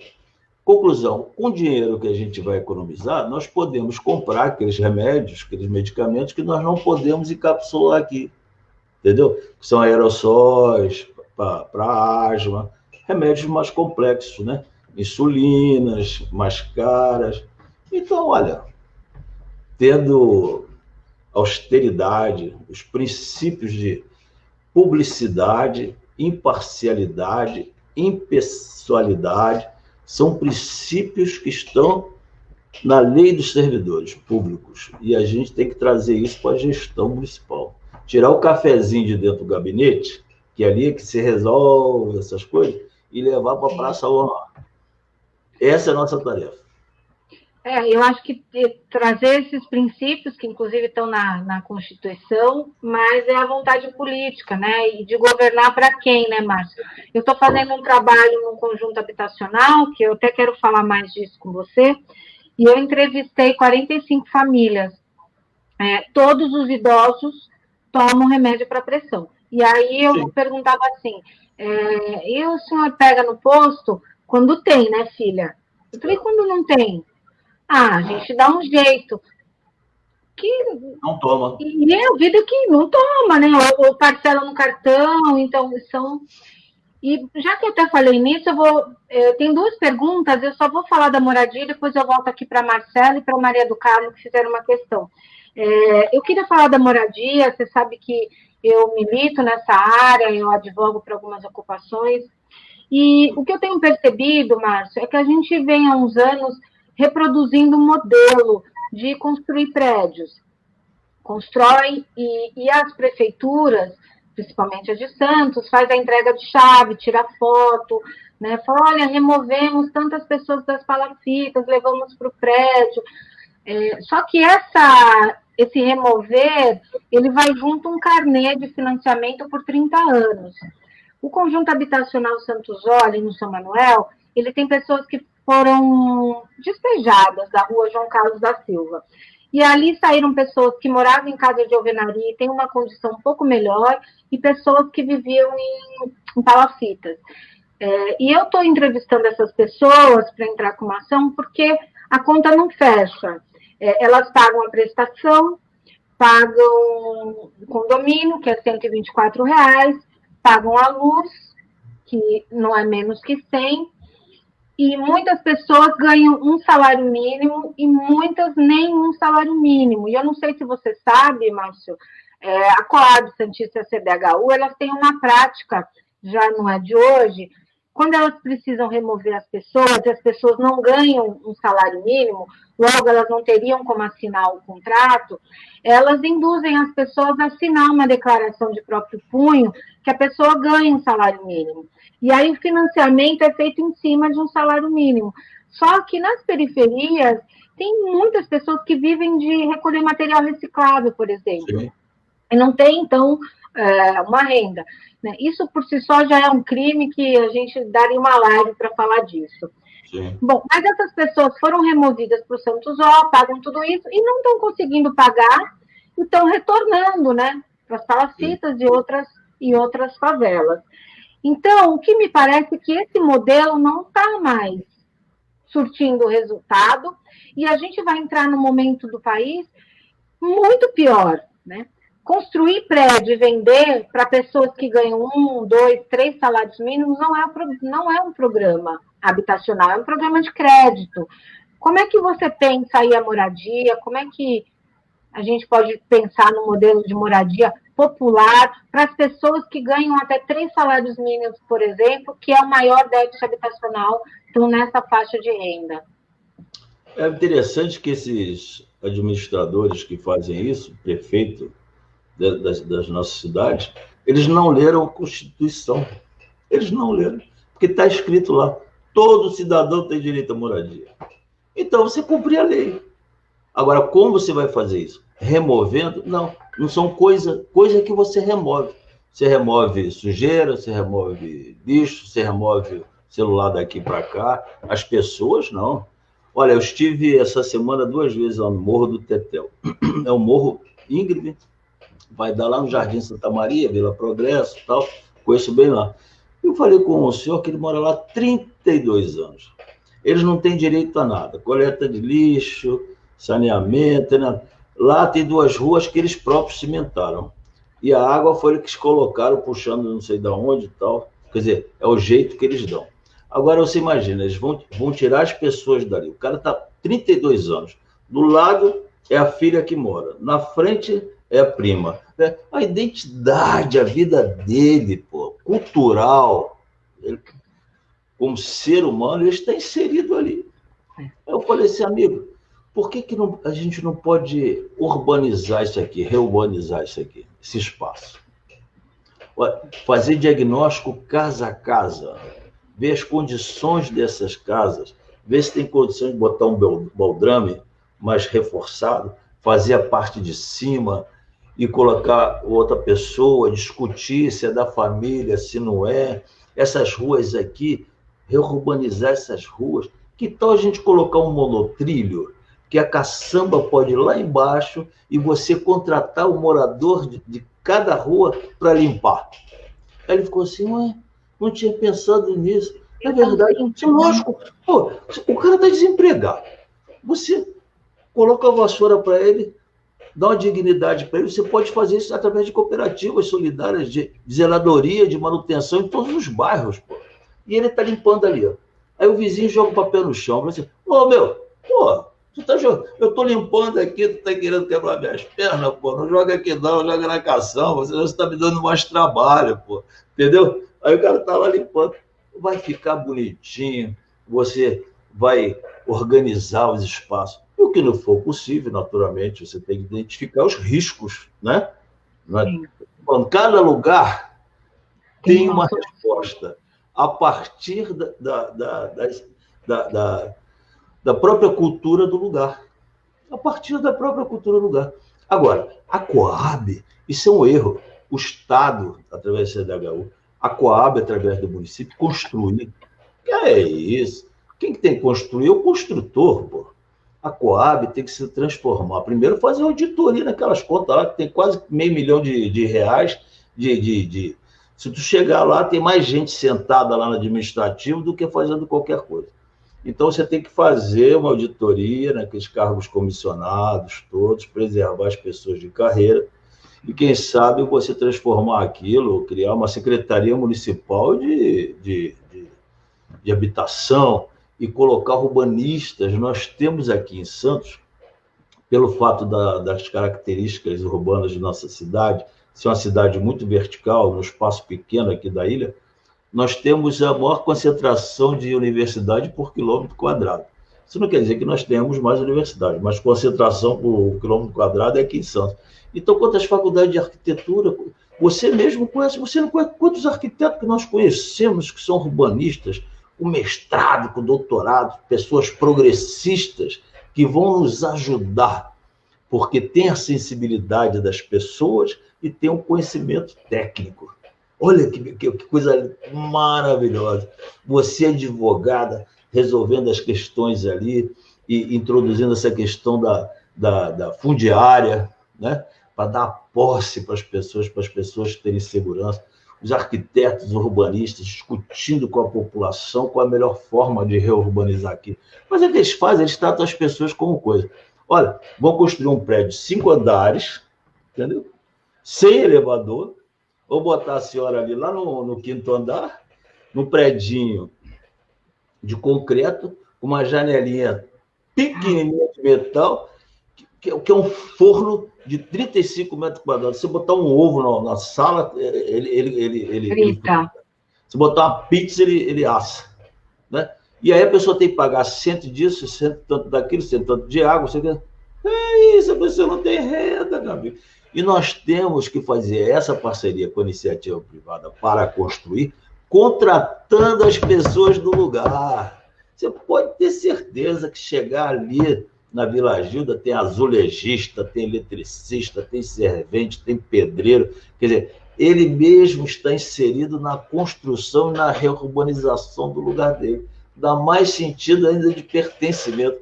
Conclusão, com o dinheiro que a gente vai economizar, nós podemos comprar aqueles remédios, aqueles medicamentos que nós não podemos encapsular aqui, entendeu? Que são aerossóis para asma, remédios mais complexos, né? Insulinas, mais caras. Então, olha, tendo austeridade, os princípios de publicidade, imparcialidade, impessoalidade, são princípios que estão na lei dos servidores públicos. E a gente tem que trazer isso para a gestão municipal. Tirar o cafezinho de dentro do gabinete, que é ali que se resolve essas coisas, e levar para a Praça Honra. Essa é a nossa tarefa. Eu acho que trazer esses princípios, que inclusive estão na Constituição, mas é a vontade política, né? E de governar para quem, né, Márcio? Eu estou fazendo um trabalho num conjunto habitacional, que eu até quero falar mais disso com você, e eu entrevistei 45 famílias. Todos os idosos tomam remédio para pressão. E aí eu perguntava assim, e o senhor pega no posto quando tem, né, filha? Eu falei, quando não tem? A gente dá um jeito. Que não toma. E eu vi que não toma, né? Ou parcela no cartão, então são. E já que eu até falei nisso, tem duas perguntas, eu só vou falar da moradia, depois eu volto aqui para a Marcela e para a Maria do Carmo, que fizeram uma questão. Eu queria falar da moradia, você sabe que eu milito nessa área, eu advogo para algumas ocupações, e o que eu tenho percebido, Márcio, é que a gente vem há uns anos reproduzindo um modelo de construir prédios. Constrói e as prefeituras, principalmente a de Santos, faz a entrega de chave, tira foto, né? Fala, olha, removemos tantas pessoas das palafitas, levamos para o prédio. Só que esse remover, ele vai junto um carnê de financiamento por 30 anos. O conjunto habitacional Santos Olhe, no São Manuel, ele tem pessoas que foram despejadas da rua João Carlos da Silva. E ali saíram pessoas que moravam em casa de alvenaria e têm uma condição um pouco melhor, e pessoas que viviam em palafitas. E eu estou entrevistando essas pessoas para entrar com uma ação, porque a conta não fecha. Elas pagam a prestação, pagam o condomínio, que é R$124, pagam a luz, que não é menos que 100, e muitas pessoas ganham um salário mínimo e muitas nem um salário mínimo. E eu não sei se você sabe, Márcio, a Coab Santista e a CDHU, elas têm uma prática, já não é de hoje, quando elas precisam remover as pessoas, e as pessoas não ganham um salário mínimo, logo elas não teriam como assinar o contrato, elas induzem as pessoas a assinar uma declaração de próprio punho que a pessoa ganha um salário mínimo. E aí o financiamento é feito em cima de um salário mínimo. Só que nas periferias tem muitas pessoas que vivem de recolher material reciclável, por exemplo. Sim. E não tem, então, uma renda. Né? Isso por si só já é um crime que a gente daria uma live para falar disso. Sim. Bom, mas essas pessoas foram removidas para o Santos Ó, pagam tudo isso e não estão conseguindo pagar e estão retornando, né, para as palafitas e outras favelas. Então, o que me parece é que esse modelo não está mais surtindo resultado e a gente vai entrar num momento do país muito pior, né? Construir prédio e vender para pessoas que ganham 1, 2, 3 salários mínimos não é um programa habitacional, é um programa de crédito. Como é que você pensa aí a moradia? Como é que a gente pode pensar no modelo de moradia popular para as pessoas que ganham até 3 salários mínimos, por exemplo, que é o maior déficit habitacional, estão nessa faixa de renda? É interessante que esses administradores que fazem isso, prefeito das nossas cidades, eles não leram a Constituição. Eles não leram, porque está escrito lá, todo cidadão tem direito à moradia. Então, você cumprir a lei. Agora, como você vai fazer isso? Removendo? Não são coisa que você remove. Você remove sujeira, você remove lixo, você remove celular daqui para cá. As pessoas, não. Olha, eu estive essa semana 2 vezes lá no Morro do Tetel. É um morro íngreme, vai dar lá no Jardim Santa Maria, Vila Progresso e tal. Conheço bem lá. Eu falei com um senhor que ele mora lá há 32 anos. Eles não têm direito a nada. Coleta de lixo, saneamento, né? Lá tem 2 ruas que eles próprios cimentaram. E a água foi eles que colocaram, puxando não sei de onde e tal. Quer dizer, é o jeito que eles dão. Agora, você imagina, eles vão tirar as pessoas dali. O cara está 32 anos. Do lado é a filha que mora. Na frente é a prima. A identidade, a vida dele, pô, cultural, ele, como ser humano, ele está inserido ali. Eu falei assim, amigo, por que a gente não pode urbanizar isso aqui, reurbanizar isso aqui, esse espaço? Fazer diagnóstico casa a casa, ver as condições dessas casas, ver se tem condições de botar um baldrame mais reforçado, fazer a parte de cima e colocar outra pessoa, discutir se é da família, se não é. Essas ruas aqui, reurbanizar essas ruas. Que tal a gente colocar um monotrilho, que a caçamba pode ir lá embaixo e você contratar o morador de cada rua para limpar? Aí ele ficou assim, ué, não tinha pensado nisso. É verdade, lógico. Pô, o cara está desempregado. Você coloca a vassoura para ele, dá uma dignidade para ele. Você pode fazer isso através de cooperativas solidárias, de zeladoria, de manutenção em todos os bairros. Pô. E ele está limpando ali. Ó. Aí o vizinho joga o papel no chão. Assim, ô, meu, pô, eu estou limpando aqui, tu está querendo quebrar minhas pernas, pô. Não joga aqui não, joga na cação. Você está me dando mais trabalho, pô. Entendeu? Aí o cara está lá limpando. Vai ficar bonitinho, você vai organizar os espaços. E o que não for possível, naturalmente, você tem que identificar os riscos, né? Em cada lugar tem uma resposta a partir da própria cultura do lugar. A partir da própria cultura do lugar. Agora, a Coab, isso é um erro. O Estado, através do CDHU, a Coab, através do município, construir. Que é isso? Quem que tem que construir é o construtor, pô. A Coab tem que se transformar. Primeiro, fazer uma auditoria naquelas contas lá, que tem quase R$500 mil de reais. Se tu chegar lá, tem mais gente sentada lá no administrativo do que fazendo qualquer coisa. Então, você tem que fazer uma auditoria naqueles cargos comissionados todos, preservar as pessoas de carreira, e quem sabe você transformar aquilo, criar uma secretaria municipal de habitação e colocar urbanistas. Nós temos aqui em Santos, pelo fato das características urbanas de nossa cidade, ser uma cidade muito vertical, num espaço pequeno aqui da ilha, nós temos a maior concentração de universidade por quilômetro quadrado. Isso não quer dizer que nós tenhamos mais universidade, mas concentração por quilômetro quadrado é aqui em Santos. Então, quantas faculdades de arquitetura, você mesmo conhece, você não conhece quantos arquitetos que nós conhecemos que são urbanistas, com mestrado, com doutorado, pessoas progressistas que vão nos ajudar, porque tem a sensibilidade das pessoas e tem um conhecimento técnico. Olha que coisa maravilhosa. Você, advogada, resolvendo as questões ali e introduzindo essa questão da fundiária, né? Para dar posse para as pessoas terem segurança. Os arquitetos urbanistas discutindo com a população qual a melhor forma de reurbanizar aqui. Mas o que eles fazem? Eles tratam as pessoas como coisa. Olha, vão construir um prédio de 5 andares, entendeu? Sem elevador, vou botar a senhora ali lá no 5º andar, num predinho de concreto, com uma janelinha pequenininha de metal, que é um forno de 35 metros quadrados. Se botar um ovo na sala, ele se botar uma pizza, ele assa. Né? E aí a pessoa tem que pagar 100 disso, 100 tanto daquilo, 100 tanto de água. É isso, a pessoa não tem renda, meu amigo. E nós temos que fazer essa parceria com a iniciativa privada para construir, contratando as pessoas do lugar. Você pode ter certeza que chegar ali na Vila Gilda tem azulejista, tem eletricista, tem servente, tem pedreiro. Quer dizer, ele mesmo está inserido na construção e na reurbanização do lugar dele. Dá mais sentido ainda de pertencimento.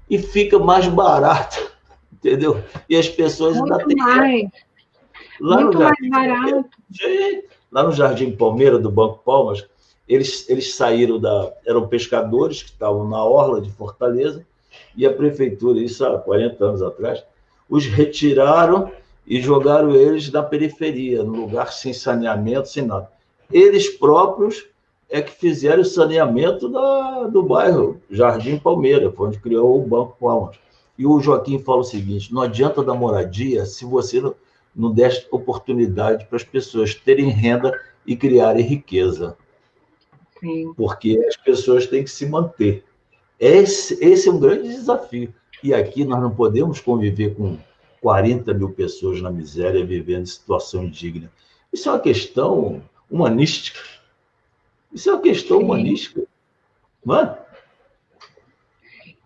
E fica mais barato, entendeu? E as pessoas muito ainda têm... mais. Lá muito mais barato. Lá no Jardim Palmeira, do Banco Palmas, Eles saíram eram pescadores que estavam na orla de Fortaleza, e a prefeitura, isso há 40 anos atrás, os retiraram e jogaram eles na periferia, no lugar sem saneamento, sem nada. Eles próprios é que fizeram o saneamento do bairro Jardim Palmeira, foi onde criou o Banco Palmas. E o Joaquim fala o seguinte: não adianta dar moradia se você não der oportunidade para as pessoas terem renda e criarem riqueza. Sim. Porque as pessoas têm que se manter. Esse é um grande desafio. E aqui nós não podemos conviver com 40 mil pessoas na miséria, vivendo em situação indigna. Isso é uma questão humanística. Isso é uma questão humanística. Não é?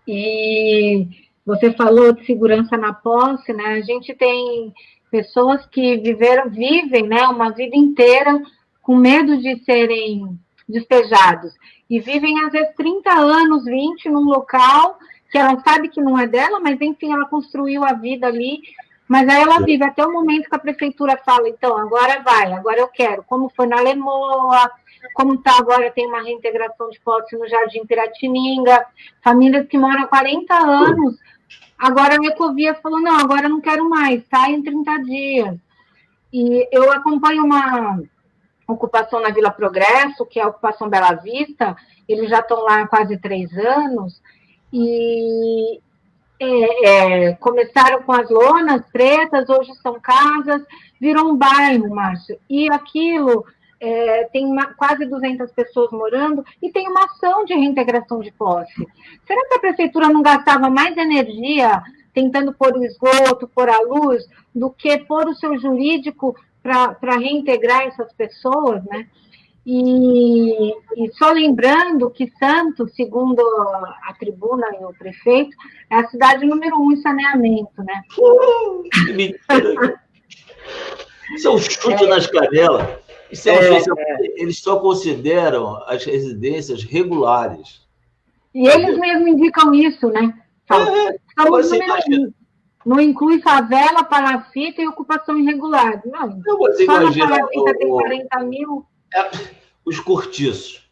E você falou de segurança na posse, né? A gente tem pessoas que vivem, né, uma vida inteira com medo de serem despejados. E vivem, às vezes, 30 anos, 20, num local que ela sabe que não é dela, mas, enfim, ela construiu a vida ali. Mas aí ela vive até o momento que a prefeitura fala, então, agora vai, agora eu quero. Como foi na Lemoa, como está agora, tem uma reintegração de posse no Jardim Piratininga, famílias que moram há 40 anos, agora a Ecovia falou, não, agora eu não quero mais, sai em 30 dias. E eu acompanho uma ocupação na Vila Progresso, que é a ocupação Bela Vista, eles já estão lá há quase 3 anos, e começaram com as lonas pretas, hoje são casas, virou um bairro, Márcio, e aquilo tem quase 200 pessoas morando, e tem uma ação de reintegração de posse. Será que a prefeitura não gastava mais energia tentando pôr o esgoto, pôr a luz, do que pôr o seu jurídico para reintegrar essas pessoas, né? E só lembrando que Santos, segundo a tribuna e o prefeito, é a cidade número 1 em saneamento, né? Que mentira! Isso é um chute nas canelas. Eles só consideram as residências regulares. E eles mesmos indicam isso, né? Estamos número 1. Não inclui favela, palafita e ocupação irregular. Não, só na palafita tem 40 mil. Os cortiços.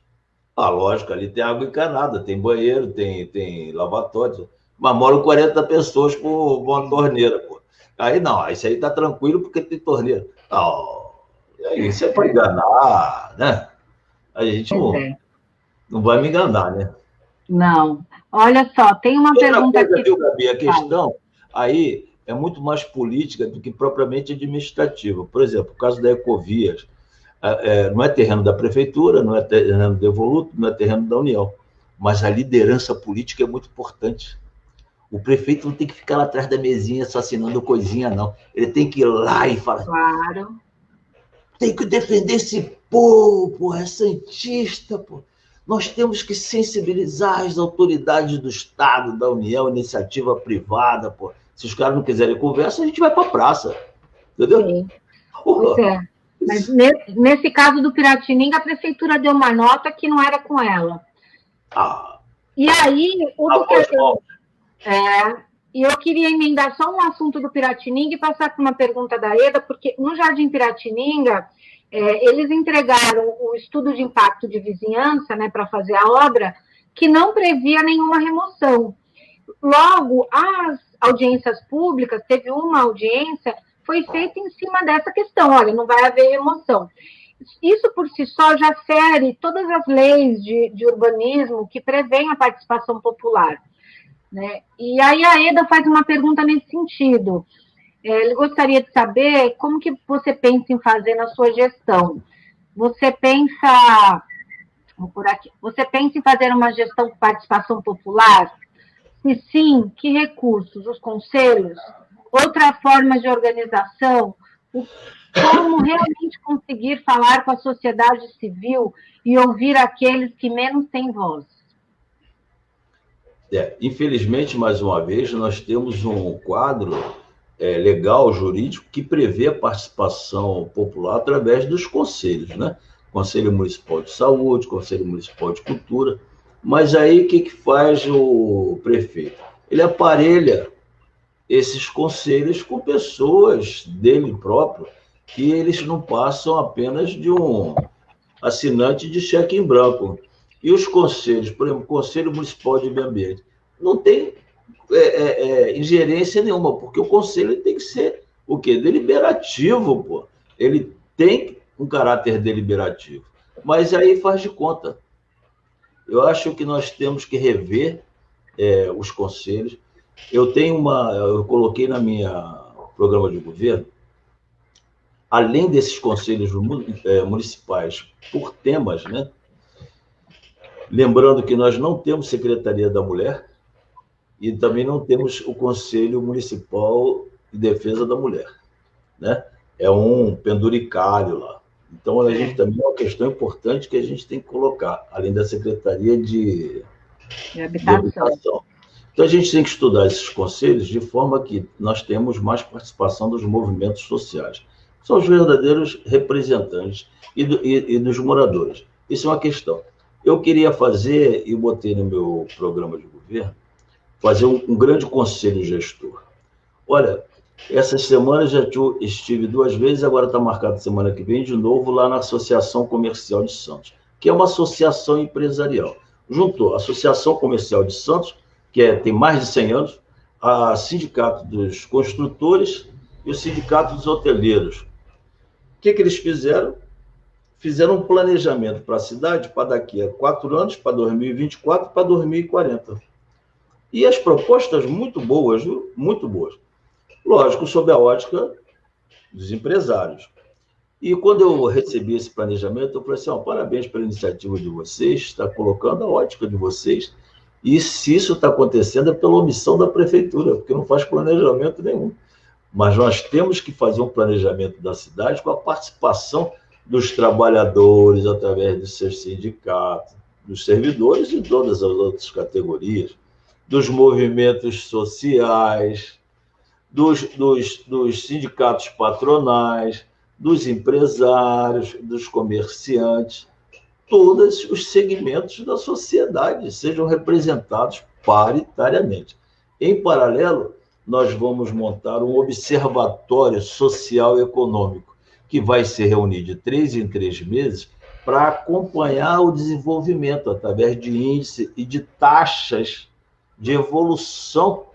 Lógico, ali tem água encanada, tem banheiro, tem lavatório, mas moram 40 pessoas por uma torneira, pô. Aí não, isso aí tá tranquilo porque tem torneira. Não, isso é para enganar, né? A gente não vai me enganar, né? Não. Olha só, tem uma pergunta aqui. Viu, Gabi? A questão aí é muito mais política do que propriamente administrativa. Por exemplo, o caso da Ecovias, não é terreno da prefeitura, não é terreno do Evoluto, não é terreno da União, mas a liderança política é muito importante. O prefeito não tem que ficar lá atrás da mesinha só assinando coisinha, não. Ele tem que ir lá e falar... Claro. Tem que defender esse povo, é santista, pô. Nós temos que sensibilizar as autoridades do Estado, da União, iniciativa privada, pô. Se os caras não quiserem conversa, a gente vai para a praça. Entendeu? Sim. Pois é. Mas nesse caso do Piratininga, a prefeitura deu uma nota que não era com ela. E aí, e eu queria emendar só um assunto do Piratininga e passar por uma pergunta da Eda, porque no Jardim Piratininga, eles entregaram o estudo de impacto de vizinhança, né, para fazer a obra, que não previa nenhuma remoção. Logo, as audiências públicas, teve uma audiência, foi feita em cima dessa questão, olha, não vai haver remoção. Isso, por si só, já fere todas as leis de urbanismo que prevêem a participação popular, né? E aí a Eda faz uma pergunta nesse sentido. Ele gostaria de saber como que você pensa em fazer na sua gestão. Você pensa em fazer uma gestão com participação popular? Se sim, que recursos? Os conselhos? Outra forma de organização? Como realmente conseguir falar com a sociedade civil e ouvir aqueles que menos têm voz? Infelizmente, mais uma vez, nós temos um quadro legal, jurídico, que prevê a participação popular através dos conselhos, né? Conselho Municipal de Saúde, Conselho Municipal de Cultura. Mas aí, o que faz o prefeito? Ele aparelha esses conselhos com pessoas dele próprio, que eles não passam apenas de assinante de cheque em branco. E os conselhos, por exemplo, o Conselho Municipal de Meio Ambiente, não tem ingerência nenhuma, porque o conselho tem que ser o quê? Deliberativo, pô. Ele tem um caráter deliberativo, mas aí faz de conta. Eu acho que nós temos que rever os conselhos. Eu coloquei na minha programa de governo, além desses conselhos municipais por temas, né? Lembrando que nós não temos Secretaria da Mulher e também não temos o Conselho Municipal de Defesa da Mulher, né? É um penduricalho lá. Então, a gente também é uma questão importante que a gente tem que colocar, além da Secretaria de Habitação. Então, a gente tem que estudar esses conselhos de forma que nós temos mais participação dos movimentos sociais. São os verdadeiros representantes e dos moradores. Isso é uma questão. Eu queria fazer, e botei no meu programa de governo, fazer um grande conselho gestor. Olha, essas semanas já estive 2 vezes, agora está marcado semana que vem de novo lá na Associação Comercial de Santos, que é uma associação empresarial. Juntou a Associação Comercial de Santos, que tem mais de 100 anos, a Sindicato dos Construtores e o Sindicato dos Hoteleiros. O que eles fizeram? Fizeram um planejamento para a cidade para daqui a 4 anos, para 2024, para 2040. E as propostas muito boas, viu? Muito boas. Lógico, sob a ótica dos empresários. E quando eu recebi esse planejamento, eu falei assim, parabéns pela iniciativa de vocês, está colocando a ótica de vocês, e se isso está acontecendo é pela omissão da prefeitura, porque não faz planejamento nenhum. Mas nós temos que fazer um planejamento da cidade com a participação dos trabalhadores, através dos seus sindicatos, dos servidores e todas as outras categorias, dos movimentos sociais, dos sindicatos patronais, dos empresários, dos comerciantes, todos os segmentos da sociedade sejam representados paritariamente. Em paralelo, nós vamos montar um observatório social e econômico, que vai se reunir de 3 em 3 meses para acompanhar o desenvolvimento através de índice e de taxas de evolução,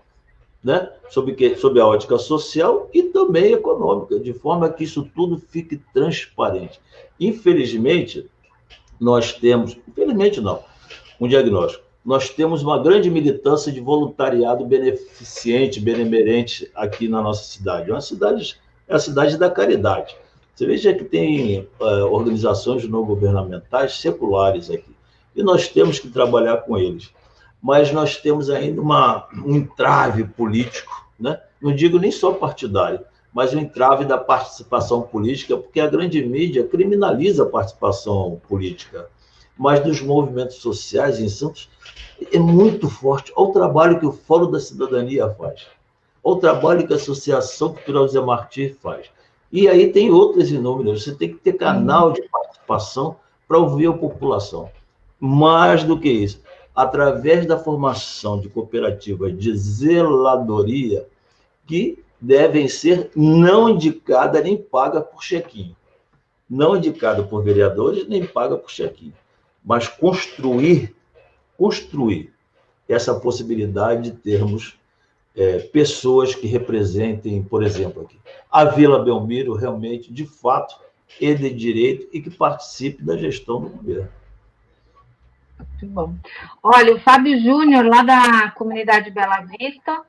né, sob a ótica social e também econômica, de forma que isso tudo fique transparente. Infelizmente, nós temos, infelizmente não, um diagnóstico. Nós temos uma grande militância de voluntariado beneficente, benemerente aqui na nossa cidade. É a cidade da caridade. Você veja que tem organizações não governamentais seculares aqui. E nós temos que trabalhar com eles. Mas nós temos ainda um entrave político, né? Não digo nem só partidário, mas um entrave da participação política, porque a grande mídia criminaliza a participação política. Mas dos movimentos sociais em Santos é muito forte. Olha o trabalho que o Fórum da Cidadania faz. Olha o trabalho que a Associação Cultural Zé Martins faz. E aí tem outras inúmeras. Você tem que ter canal de participação para ouvir a população. Mais do que isso, através da formação de cooperativas de zeladoria, que devem ser não indicadas nem pagas por chequinho. Não indicada por vereadores, nem paga por chequinho. Mas construir essa possibilidade de termos pessoas que representem, por exemplo, aqui, a Vila Belmiro realmente, de fato, é de direito e que participe da gestão do governo. Muito bom. Olha, o Fábio Júnior, lá da comunidade Bela Vista,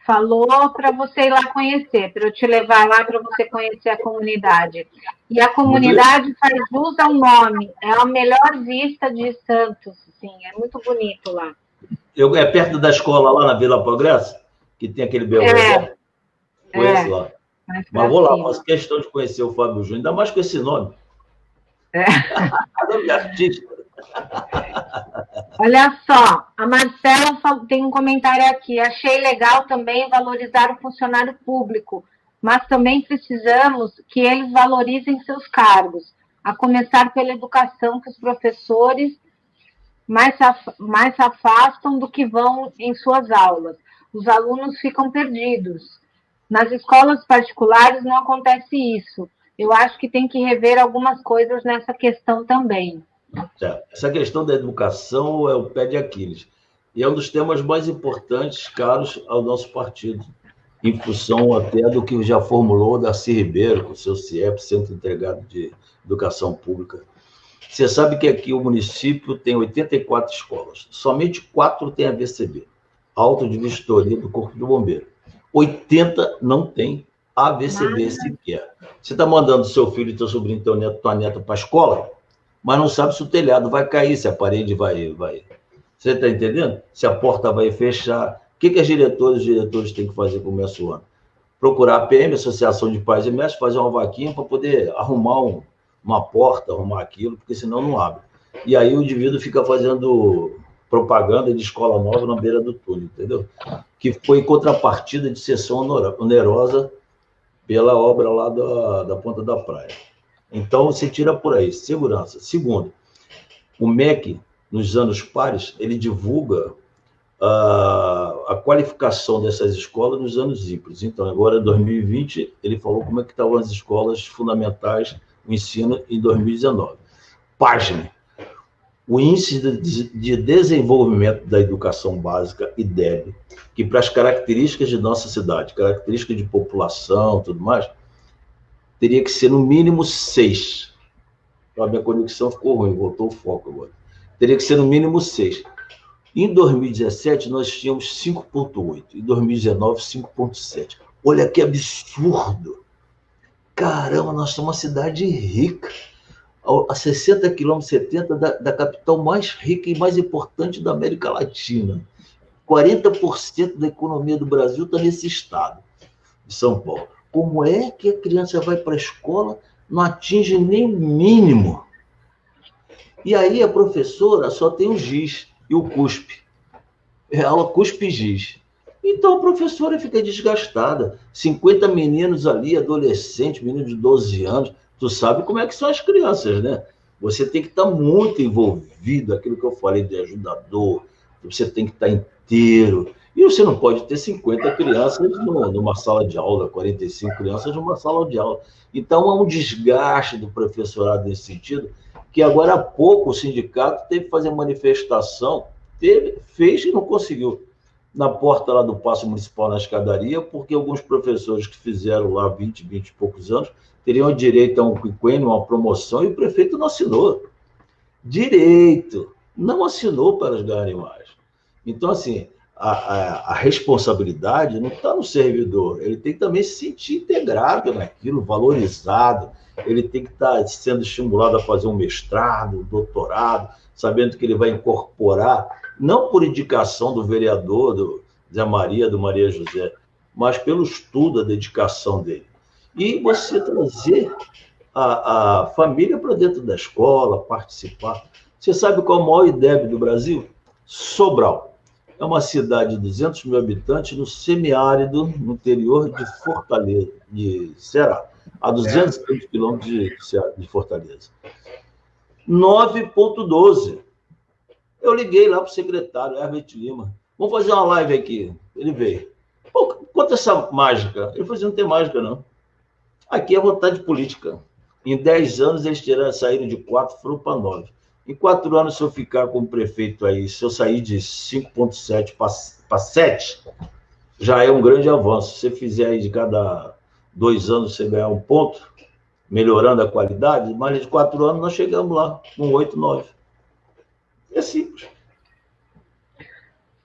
falou para você ir lá conhecer, para eu te levar lá para você conhecer a comunidade. E a comunidade faz jus ao nome, é a melhor vista de Santos, sim, é muito bonito lá. É perto da escola lá na Vila Progresso, que tem aquele beleza. Conheço lá. Mas vou lá, faço questão de conhecer o Fábio Júnior, ainda mais com esse nome. Nome artístico. Olha só, a Marcela tem um comentário aqui. Achei legal também valorizar o funcionário público, mas também precisamos que eles valorizem seus cargos, a começar pela educação, que os professores mais se afastam do que vão em suas aulas. Os alunos ficam perdidos. Nas escolas particulares não acontece isso. eu acho que tem que rever algumas coisas nessa questão também. Essa questão da educação é o pé de Aquiles. E é um dos temas mais importantes, caros ao nosso partido, em função até do que já formulou Darcy Ribeiro, com o seu CIEP, Centro Integrado de Educação Pública. Você sabe que aqui o município tem 84 escolas, somente 4 tem a VCB, Auto de Vistoria do Corpo do Bombeiro. 80 não tem AVCB sequer. Você está mandando seu filho, teu sobrinho, tua neta para a escola, mas não sabe se o telhado vai cair, se a parede vai. Você está entendendo? Se a porta vai fechar. O que as diretoras e diretores têm que fazer no começo do ano? Procurar a PM, Associação de Pais e Mestres, fazer uma vaquinha para poder arrumar uma porta, arrumar aquilo, porque senão não abre. E aí o indivíduo fica fazendo propaganda de escola nova na beira do túnel, entendeu? Que foi contrapartida de cessão onerosa pela obra lá da Ponta da Praia. Então, você tira por aí, segurança. Segundo, o MEC, nos anos pares, ele divulga a qualificação dessas escolas nos anos ímpares. Então, agora, em 2020, ele falou como é que estavam as escolas fundamentais, o ensino em 2019. Página. O Índice de Desenvolvimento da Educação Básica, IDEB, que para as características de nossa cidade, características de população, tudo mais, teria que ser no mínimo 6. A minha conexão ficou ruim, voltou o foco agora. Teria que ser no mínimo 6. Em 2017, nós tínhamos 5,8. Em 2019, 5,7. Olha que absurdo. Caramba, nós somos uma cidade rica. A 60 quilômetros, 70 da capital mais rica e mais importante da América Latina. 40% da economia do Brasil está nesse estado, de São Paulo. Como é que a criança vai para a escola, não atinge nem o mínimo? E aí a professora só tem o giz e o cuspe. É aula cuspe e giz. Então a professora fica desgastada. 50 meninos ali, adolescentes, meninos de 12 anos. Tu sabe como é que são as crianças, né? Você tem que estar muito envolvido, aquilo que eu falei de ajudador, você tem que estar inteiro. E você não pode ter 50 crianças numa sala de aula, 45 crianças numa sala de aula. Então, há um desgaste do professorado nesse sentido, que agora há pouco o sindicato teve que fazer manifestação, fez e não conseguiu, na porta lá do Paço Municipal, na escadaria, porque alguns professores que fizeram lá 20 e poucos anos, teriam direito a um quinquênio, uma promoção, e o prefeito não assinou. Direito. Não assinou para eles ganharem mais. Então, assim, a responsabilidade não está no servidor, ele tem que também se sentir integrado naquilo, valorizado, ele tem que estar sendo estimulado a fazer um mestrado, um doutorado, sabendo que ele vai incorporar, não por indicação do vereador, do Zé Maria, do Maria José, mas pelo estudo, a dedicação dele. E você trazer a família para dentro da escola, participar. Você sabe qual é o maior IDEB do Brasil? Sobral. É uma cidade de 200 mil habitantes no semiárido, no interior de Fortaleza, de Ceará, a 230 quilômetros de Fortaleza. 9,12. Eu liguei lá para o secretário, Herbert Lima. Vamos fazer uma live aqui. Ele veio. Pô, conta essa mágica. Ele falou assim, não tem mágica, não. Aqui é vontade política. Em 10 anos, eles saíram de 4, foram para 9. Em 4 anos, se eu ficar como prefeito aí, se eu sair de 5,7 para 7, já é um grande avanço. Se você fizer aí de cada 2 anos, você ganhar 1 ponto, melhorando a qualidade, mais de 4 anos, nós chegamos lá, com 8, 9. É simples.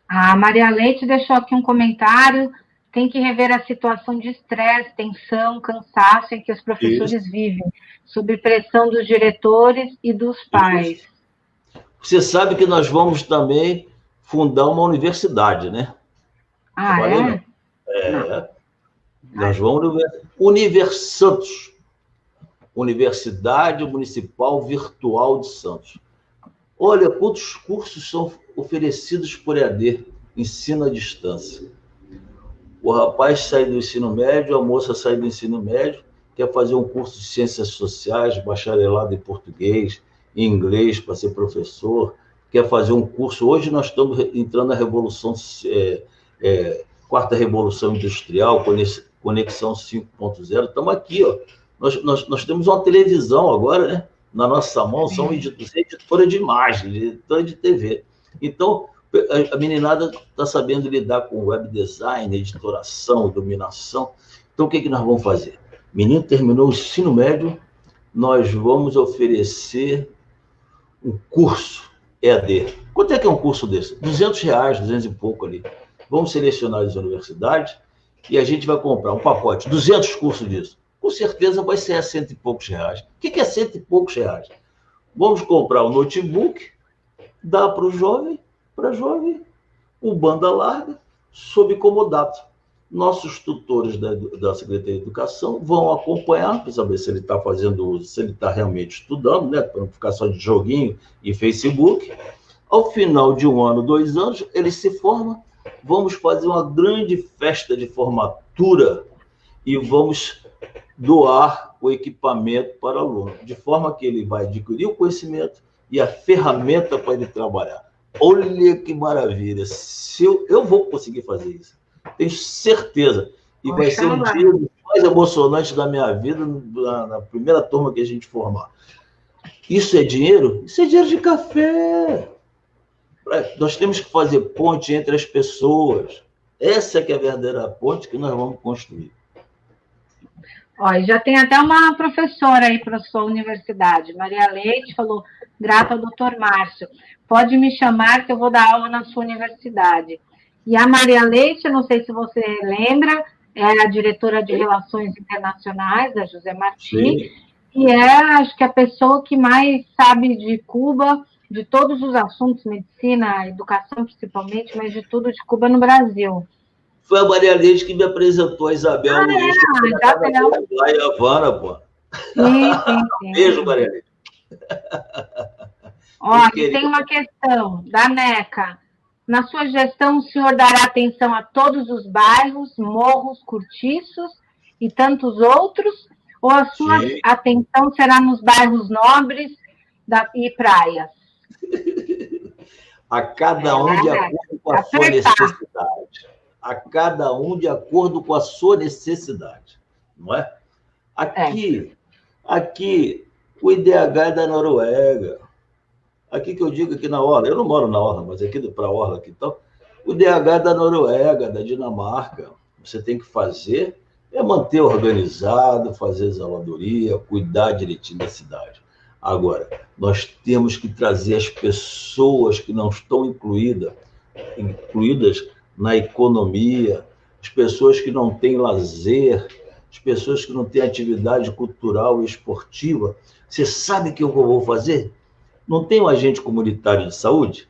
A Maria Leite deixou aqui um comentário. Tem que rever a situação de estresse, tensão, cansaço em que os professores vivem, sob pressão dos diretores e dos pais. Você sabe que nós vamos também fundar uma universidade, né? Ah, é? Nós vamos Universantos, Universidade Municipal Virtual de Santos. Olha, quantos cursos são oferecidos por EAD, ensino à distância. O rapaz sai do ensino médio, a moça sai do ensino médio, quer fazer um curso de ciências sociais, bacharelado em português, em inglês, para ser professor, quer fazer um curso. Hoje nós estamos entrando na revolução, quarta revolução industrial, conexão 5.0. Estamos aqui, ó. Nós temos uma televisão agora, né? Na nossa mão, são editora de imagem, editora de TV. Então, a meninada está sabendo lidar com web design, editoração, iluminação. Então, o que nós vamos fazer? O menino terminou o ensino médio, nós vamos oferecer um curso EAD. Quanto é que é um curso desse? R$200, 200 e pouco ali. Vamos selecionar as universidades e a gente vai comprar um pacote, 200 cursos disso. Com certeza vai ser a R$100 e poucos. O que é R$100 e poucos? Vamos comprar um notebook, dar para o jovem, o banda larga, sob comodato. Nossos tutores da Secretaria de Educação vão acompanhar para saber se ele está fazendo uso, se ele está realmente estudando, né, para não ficar só de joguinho e Facebook. Ao final de 1 ano, 2 anos, ele se forma. Vamos fazer uma grande festa de formatura e vamos doar o equipamento para o aluno, de forma que ele vai adquirir o conhecimento e a ferramenta para ele trabalhar. Olha que maravilha! Eu vou conseguir fazer isso. Tenho certeza. E vai ser um dia mais emocionante da minha vida, na primeira turma que a gente formar. Isso é dinheiro? Isso é dinheiro de café. Nós temos que fazer ponte entre as pessoas. Essa que é a verdadeira ponte que nós vamos construir. Olha, já tem até uma professora aí para a sua universidade, Maria Leite, falou, grata ao doutor Márcio, pode me chamar que eu vou dar aula na sua universidade. E a Maria Leite, não sei se você lembra, é a diretora de Relações Internacionais da José Martí, e é, acho que, a pessoa que mais sabe de Cuba, de todos os assuntos, medicina, educação principalmente, mas de tudo de Cuba no Brasil. Foi a Maria Leite que me apresentou a Isabel Luiz, lá em Havana, pô. Sim. Beijo, Maria Leite. Ó, e tem uma questão da NECA. Na sua gestão, o senhor dará atenção a todos os bairros, morros, cortiços e tantos outros? Ou a sua atenção será nos bairros nobres e praias? A cada um de acordo com a sua necessidade. A cada um de acordo com a sua necessidade. Não é? Aqui, o IDH é da Noruega. Aqui que eu digo aqui na Orla, eu não moro na Orla, mas aqui para a Orla aqui, então, o DH é da Noruega, da Dinamarca. Você tem que fazer é manter organizado, fazer zeladoria, cuidar direitinho da cidade. Agora, nós temos que trazer as pessoas que não estão incluídas na economia, as pessoas que não têm lazer, as pessoas que não têm atividade cultural e esportiva. Você sabe o que eu vou fazer? Não tem um agente comunitário de saúde?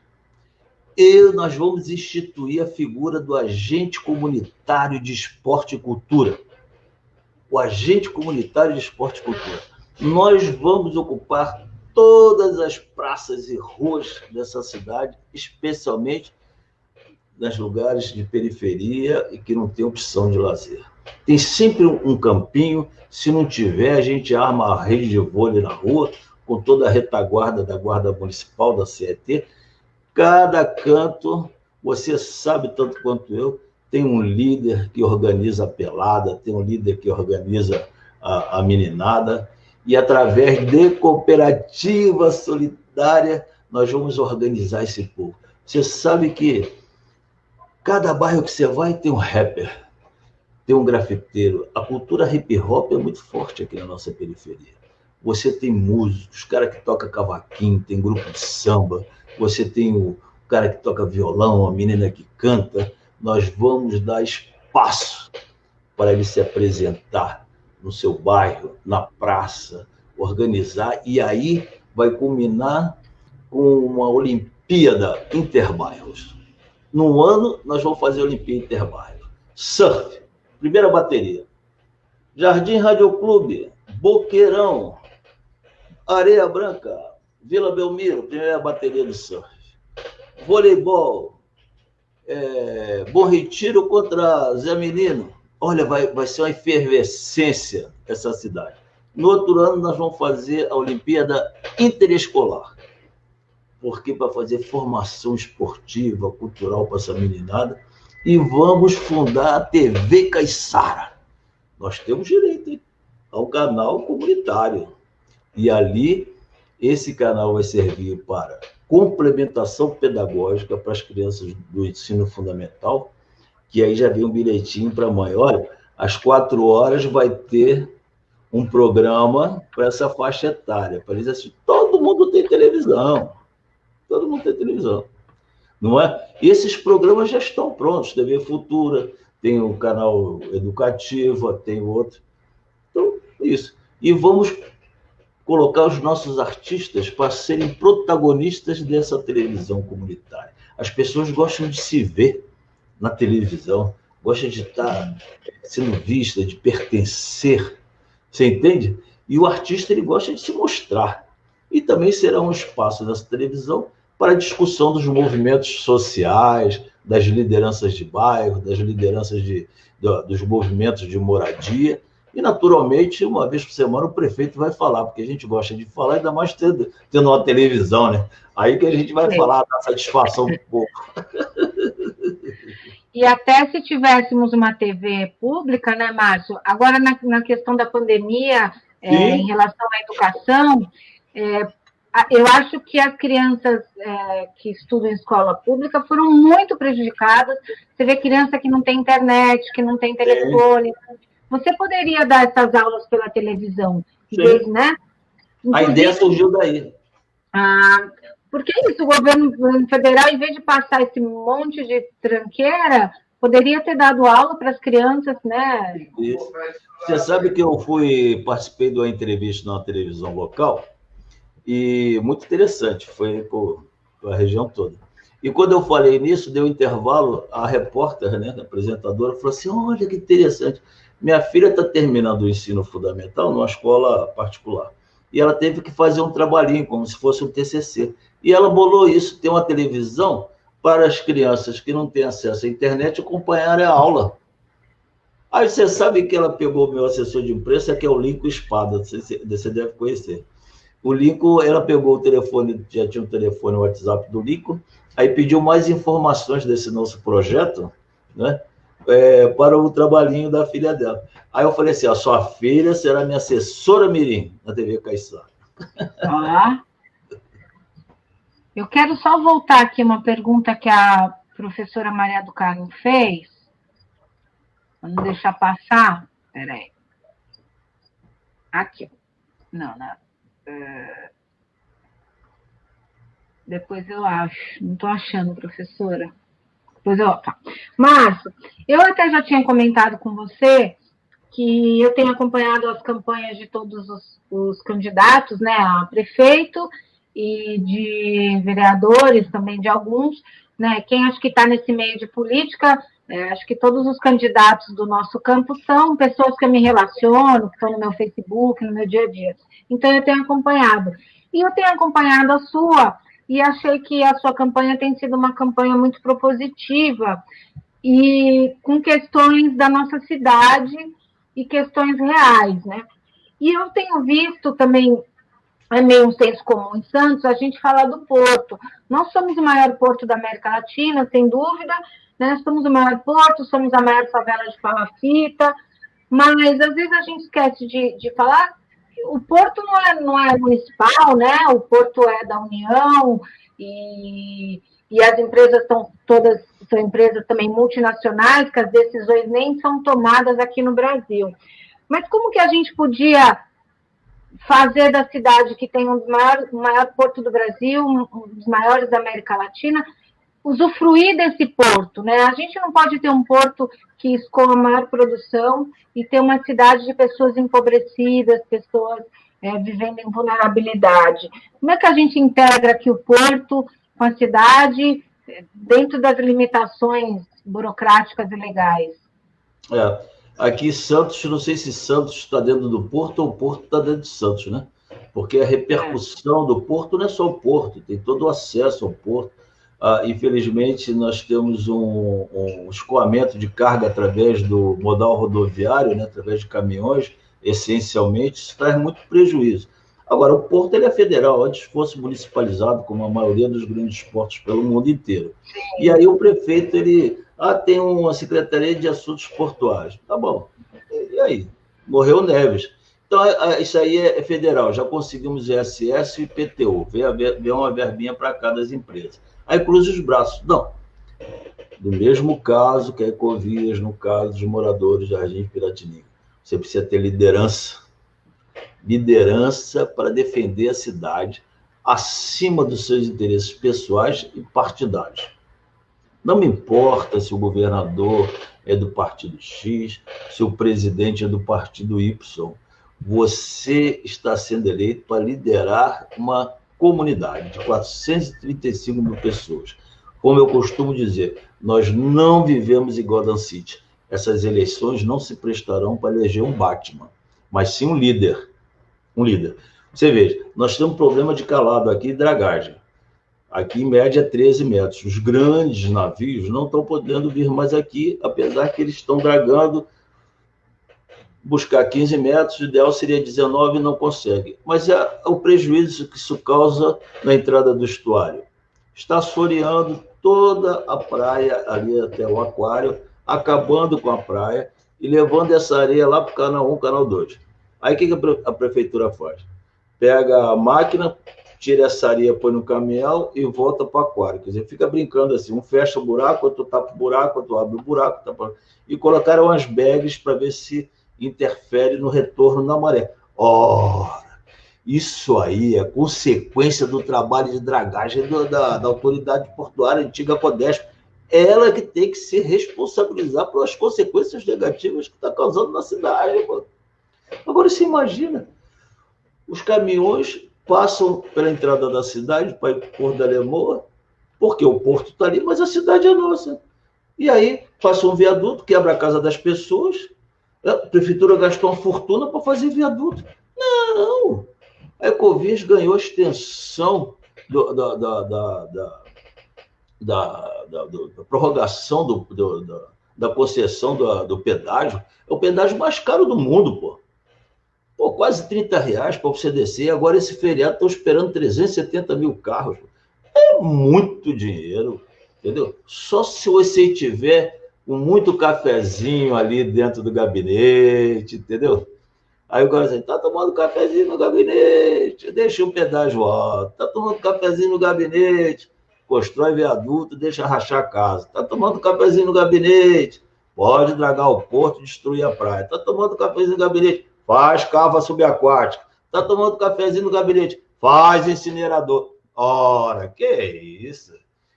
Nós vamos instituir a figura do agente comunitário de esporte e cultura. O agente comunitário de esporte e cultura. Nós vamos ocupar todas as praças e ruas dessa cidade, especialmente nos lugares de periferia e que não tem opção de lazer. Tem sempre um campinho, se não tiver, a gente arma a rede de vôlei na rua, com toda a retaguarda da Guarda Municipal, da CET. Cada canto, você sabe tanto quanto eu, tem um líder que organiza a pelada, tem um líder que organiza a meninada, e através de cooperativa solidária, nós vamos organizar esse povo. Você sabe que cada bairro que você vai tem um rapper, tem um grafiteiro. A cultura hip-hop é muito forte aqui na nossa periferia. Você tem músicos, cara que toca cavaquinho, tem grupo de samba, você tem o cara que toca violão, a menina que canta. Nós vamos dar espaço para ele se apresentar no seu bairro, na praça, organizar, e aí vai culminar com uma Olimpíada Interbairros. Num ano, nós vamos fazer a Olimpíada Interbairros. Surf, primeira bateria. Jardim Radioclube, Boqueirão, Areia Branca, Vila Belmiro, primeira bateria do surf. Voleibol, Bom Retiro contra Zé Menino. Olha, vai ser uma efervescência essa cidade. No outro ano, nós vamos fazer a Olimpíada Interescolar. Porque para fazer formação esportiva, cultural para essa meninada. E vamos fundar a TV Caiçara. Nós temos direito, hein? a um canal comunitário. E ali, esse canal vai servir para complementação pedagógica para as crianças do ensino fundamental, que aí já vem um bilhetinho para a mãe. Olha, às 4 horas vai ter um programa para essa faixa etária, para eles assistirem. Todo mundo tem televisão. Todo mundo tem televisão. Não é? Esses programas já estão prontos. TV Futura, tem o canal Educativa, tem outro. Então, isso. E vamos colocar os nossos artistas para serem protagonistas dessa televisão comunitária. As pessoas gostam de se ver na televisão, gostam de estar sendo vista, de pertencer. Você entende? E o artista ele gosta de se mostrar. E também será um espaço nessa televisão para a discussão dos movimentos sociais, das lideranças de bairro, das lideranças dos movimentos de moradia. E, naturalmente, uma vez por semana o prefeito vai falar, porque a gente gosta de falar, ainda mais tendo uma televisão, né? Aí que a gente vai falar da satisfação do povo. E até se tivéssemos uma TV pública, né, Márcio? Agora, na questão da pandemia, em relação à educação, eu acho que as crianças que estudam em escola pública foram muito prejudicadas. Você vê criança que não tem internet, que não tem telefone. Você poderia dar essas aulas pela televisão, né? Inclusive, a ideia surgiu daí. Porque isso, o governo federal, em vez de passar esse monte de tranqueira, poderia ter dado aula para as crianças, né? Isso. Você sabe que eu participei de uma entrevista na televisão local, e muito interessante, foi para a região toda. E quando eu falei nisso, deu um intervalo, a repórter, né, a apresentadora, falou assim, olha que interessante, minha filha está terminando o ensino fundamental numa escola particular, e ela teve que fazer um trabalhinho, como se fosse um TCC. E ela bolou isso, tem uma televisão para as crianças que não têm acesso à internet acompanharem a aula. Aí você sabe que ela pegou o meu assessor de imprensa, que é o Lincoln Espada, você deve conhecer. O Lincoln, ela pegou o telefone, já tinha um telefone, o WhatsApp do Lincoln, aí pediu mais informações desse nosso projeto, né, para o trabalhinho da filha dela. Aí eu falei assim, a sua filha será minha assessora mirim na TV Caiçara. Eu quero só voltar aqui uma pergunta que a professora Maria do Carmo fez. Vamos deixar passar. Peraí. Aqui. Não. Depois eu acho. Não estou achando, professora. Depois eu... Tá. Márcio, eu até já tinha comentado com você que eu tenho acompanhado as campanhas de todos os candidatos, né, a prefeito e de vereadores, também de alguns, né, quem acho que está nesse meio de política, acho que todos os candidatos do nosso campo são pessoas que eu me relaciono, que estão no meu Facebook, no meu dia a dia. Então, eu tenho acompanhado. E eu tenho acompanhado a sua, e achei que a sua campanha tem sido uma campanha muito propositiva, e com questões da nossa cidade e questões reais, né? E eu tenho visto também, é meio um senso comum em Santos, a gente fala do porto. Nós somos o maior porto da América Latina, sem dúvida, né? Somos o maior porto, somos a maior favela de palafita, mas às vezes a gente esquece de falar que o porto não é municipal, né? O porto é da União, e as empresas são empresas também multinacionais, que as decisões nem são tomadas aqui no Brasil. Mas como que a gente podia fazer da cidade que tem o maior porto do Brasil, um dos maiores da América Latina, usufruir desse porto, né? A gente não pode ter um porto que escoa a maior produção e ter uma cidade de pessoas empobrecidas, pessoas vivendo em vulnerabilidade. Como é que a gente integra aqui o porto com a cidade dentro das limitações burocráticas e legais? Aqui Santos, não sei se Santos está dentro do porto ou o porto está dentro de Santos, né? Porque a repercussão do porto não é só o porto, tem todo o acesso ao porto. Infelizmente, nós temos um escoamento de carga através do modal rodoviário, né? Através de caminhões, essencialmente, isso traz muito prejuízo. Agora, o porto ele é federal, antes fosse municipalizado, como a maioria dos grandes portos pelo mundo inteiro. Sim. E aí o prefeito, tem uma Secretaria de Assuntos Portuários. Tá bom. E aí? Morreu Neves. Então, isso aí é federal. Já conseguimos ISS e IPTU. Vem uma verbinha para cada das empresas. Aí cruza os braços. Não. Do mesmo caso que a Ecovias, no caso dos moradores de Jardim Piratininga. Você precisa ter liderança. Liderança para defender a cidade acima dos seus interesses pessoais e partidários. Não me importa se o governador é do partido X, se o presidente é do partido Y. Você está sendo eleito para liderar uma comunidade de 435 mil pessoas. Como eu costumo dizer, nós não vivemos em Gotham City. Essas eleições não se prestarão para eleger um Batman, mas sim um líder. Um líder. Você veja, nós temos um problema de calado aqui e dragagem. Aqui, em média, 13 metros. Os grandes navios não estão podendo vir mais aqui, apesar que eles estão dragando, buscar 15 metros, o ideal seria 19 e não consegue. Mas é o prejuízo que isso causa na entrada do estuário. Está assoreando toda a praia ali até o aquário, acabando com a praia e levando essa areia lá para o canal 1, canal 2. Aí o que a prefeitura faz? Pega a máquina, tira essa areia, põe no caminhão e volta para o aquário. Quer dizer, fica brincando assim, um fecha o buraco, outro tapa o buraco, outro abre o buraco, tapa... E colocaram as bags para ver se interfere no retorno na maré. Ora, isso aí é consequência do trabalho de dragagem da autoridade portuária antiga Codesp. Ela que tem que se responsabilizar pelas consequências negativas que está causando na cidade. Mano. Agora, você imagina, os caminhões passam pela entrada da cidade para ir para o Porto da Lemoa, porque o porto está ali, mas a cidade é nossa. E aí, passa um viaduto, quebra a casa das pessoas, a prefeitura gastou uma fortuna para fazer viaduto. Não! A Ecovias ganhou a extensão da prorrogação da concessão do pedágio. É o pedágio mais caro do mundo, pô. Pô, quase R$30 para você descer. Agora, esse feriado, estão esperando 370 mil carros. É muito dinheiro, entendeu? Só se você tiver com muito cafezinho ali dentro do gabinete, entendeu? Aí o cara diz, tá tomando cafezinho no gabinete, deixa o pedágio alto. Tá tomando cafezinho no gabinete, constrói viaduto, deixa rachar a casa. Tá tomando cafezinho no gabinete, pode dragar o porto e destruir a praia. Tá tomando cafezinho no gabinete, faz cava subaquática. Tá tomando cafezinho no gabinete, faz incinerador. Ora, que isso?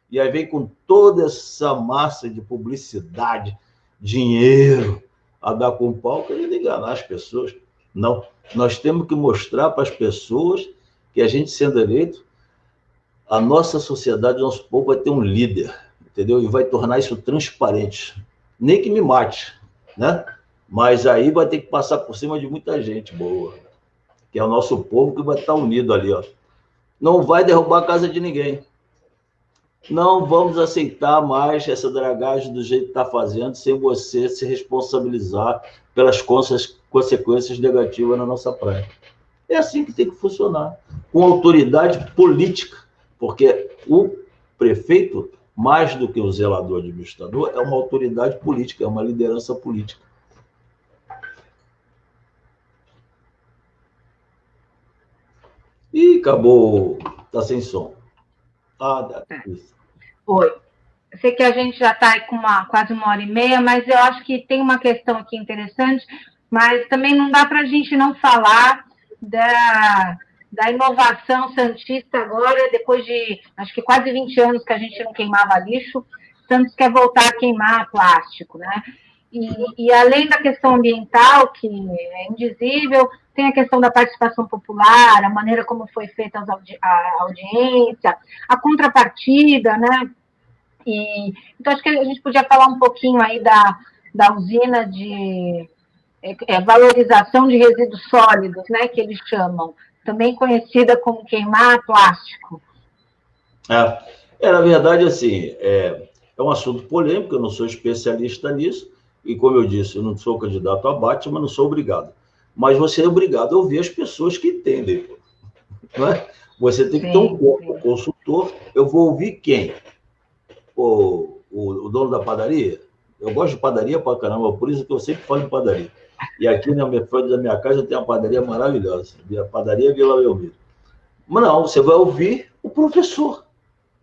E aí vem com toda essa massa de publicidade, dinheiro, a dar com pau, querendo enganar as pessoas. Não, nós temos que mostrar para as pessoas que a gente sendo eleito, a nossa sociedade, nosso povo vai ter um líder, entendeu? E vai tornar isso transparente. Nem que me mate, né? Mas aí vai ter que passar por cima de muita gente boa, que é o nosso povo que vai estar unido ali, ó. Não vai derrubar a casa de ninguém. Não vamos aceitar mais essa dragagem do jeito que está fazendo, sem você se responsabilizar pelas consequências negativas na nossa praia. É assim que tem que funcionar, com autoridade política, porque o prefeito, mais do que o zelador administrador, é uma autoridade política, é uma liderança política. Ih, acabou, está sem som. Isso. Oi. Eu sei que a gente já está com quase 1h30, mas eu acho que tem uma questão aqui interessante, mas também não dá para a gente não falar da inovação santista agora, depois de, acho que quase 20 anos que a gente não queimava lixo, Santos quer voltar a queimar plástico, né? E além da questão ambiental, que é indizível, tem a questão da participação popular, a maneira como foi feita a audiência, a contrapartida, né? Então, acho que a gente podia falar um pouquinho aí da usina de valorização de resíduos sólidos, né, que eles chamam, também conhecida como queimar plástico. Na verdade, assim, é um assunto polêmico, eu não sou especialista nisso, e como eu disse, eu não sou candidato a Batman, não sou obrigado. Mas você é obrigado a ouvir as pessoas que entendem. Não é? Você tem que ter um consultor. Eu vou ouvir quem? O dono da padaria? Eu gosto de padaria pra caramba, por isso que eu sempre falo em padaria. E aqui na frente da minha casa tem uma padaria maravilhosa, a padaria Vila Belmiro. Mas não, você vai ouvir o professor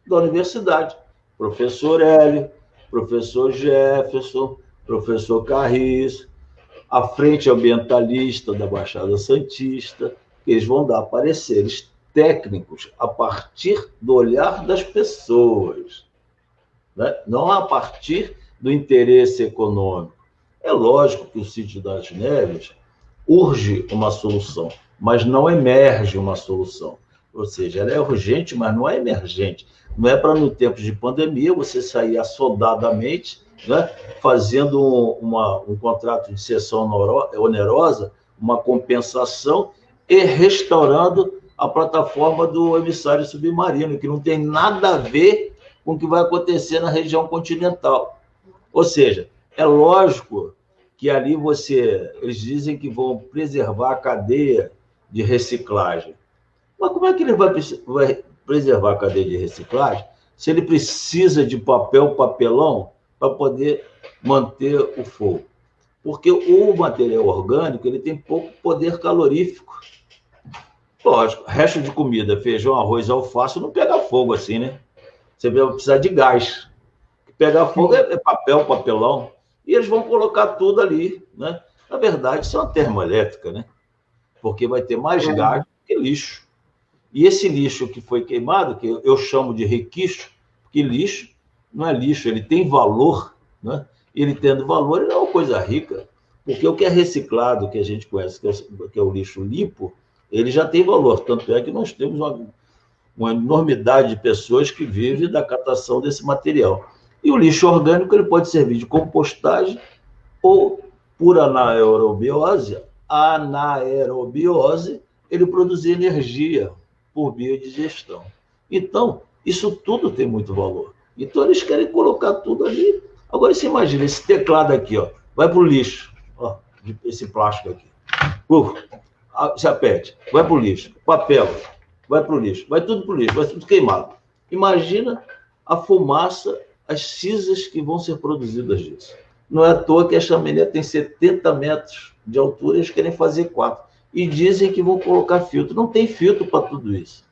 da universidade, professor Hélio, professor Jefferson, professor Carris, a frente ambientalista da Baixada Santista, que eles vão dar pareceres técnicos a partir do olhar das pessoas, né? Não a partir do interesse econômico. É lógico que o Sítio das Neves urge uma solução, mas não emerge uma solução. Ou seja, ela é urgente, mas não é emergente. Não é para, no tempo de pandemia, você sair assodadamente, né, fazendo um contrato de cessão onerosa, uma compensação, e restaurando a plataforma do emissário submarino, que não tem nada a ver com o que vai acontecer na região continental. Ou seja, é lógico que ali eles dizem que vão preservar a cadeia de reciclagem. Mas como é que ele vai preservar a cadeia de reciclagem se ele precisa de papelão para poder manter o fogo? Porque o material orgânico ele tem pouco poder calorífico. Lógico, resto de comida, feijão, arroz, alface, não pega fogo assim, né? Você vai precisar de gás. Pegar fogo é papelão. E eles vão colocar tudo ali, né? Na verdade, isso é uma termoelétrica, né? Porque vai ter mais gás do que lixo. E esse lixo que foi queimado, que eu chamo de requixo, porque lixo não é lixo, ele tem valor, né? Ele tendo valor, ele não é uma coisa rica. Porque o que é reciclado, que a gente conhece, que é o lixo limpo, ele já tem valor. Tanto é que nós temos uma enormidade de pessoas que vivem da captação desse material. E o lixo orgânico ele pode servir de compostagem ou, por anaerobiose, ele produzir energia por biodigestão. Então, isso tudo tem muito valor. Então, eles querem colocar tudo ali. Agora, você imagina, esse teclado aqui, ó, vai para o lixo. Ó, esse plástico aqui. Chapete, vai para o lixo. Papel, vai para o lixo. Vai tudo para o lixo, vai tudo queimado. Imagina a fumaça, as cinzas que vão ser produzidas disso. Não é à toa que a chaminé tem 70 metros de altura e eles querem fazer 4. E dizem que vão colocar filtro. Não tem filtro para tudo isso.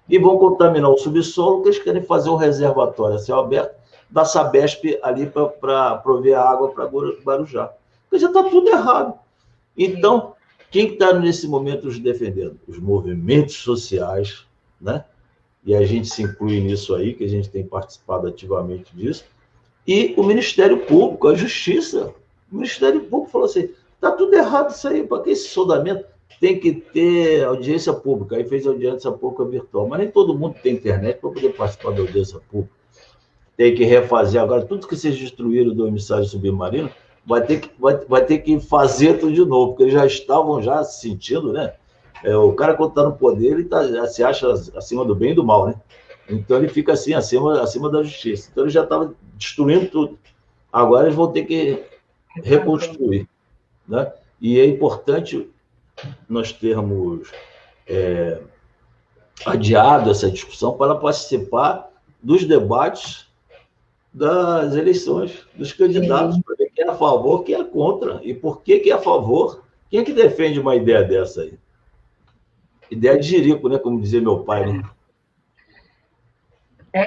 E vão contaminar o subsolo, que eles querem fazer um reservatório a céu aberto da Sabesp ali para prover a água para Guarujá. Porque já está tudo errado. Então, quem está nesse momento os defendendo? Os movimentos sociais, né? E a gente se inclui nisso aí, que a gente tem participado ativamente disso, e o Ministério Público, a Justiça. O Ministério Público falou assim, está tudo errado isso aí, para que esse soldamento tem que ter audiência pública? Aí fez audiência pública virtual, mas nem todo mundo tem internet para poder participar da audiência pública. Tem que refazer agora, tudo que vocês destruíram do emissário submarino, vai ter que fazer tudo de novo, porque eles já estavam se sentindo, né? O cara, quando está no poder, ele já se acha acima do bem e do mal, né? Então, ele fica assim, acima da justiça. Então, ele já estava destruindo tudo. Agora, eles vão ter que reconstruir, né? E é importante nós termos adiado essa discussão para participar dos debates das eleições, dos candidatos, para ver quem é a favor, quem é contra, e por que é a favor. Quem é que defende uma ideia dessa aí? Ideia de jirico, né? Como dizia meu pai, né?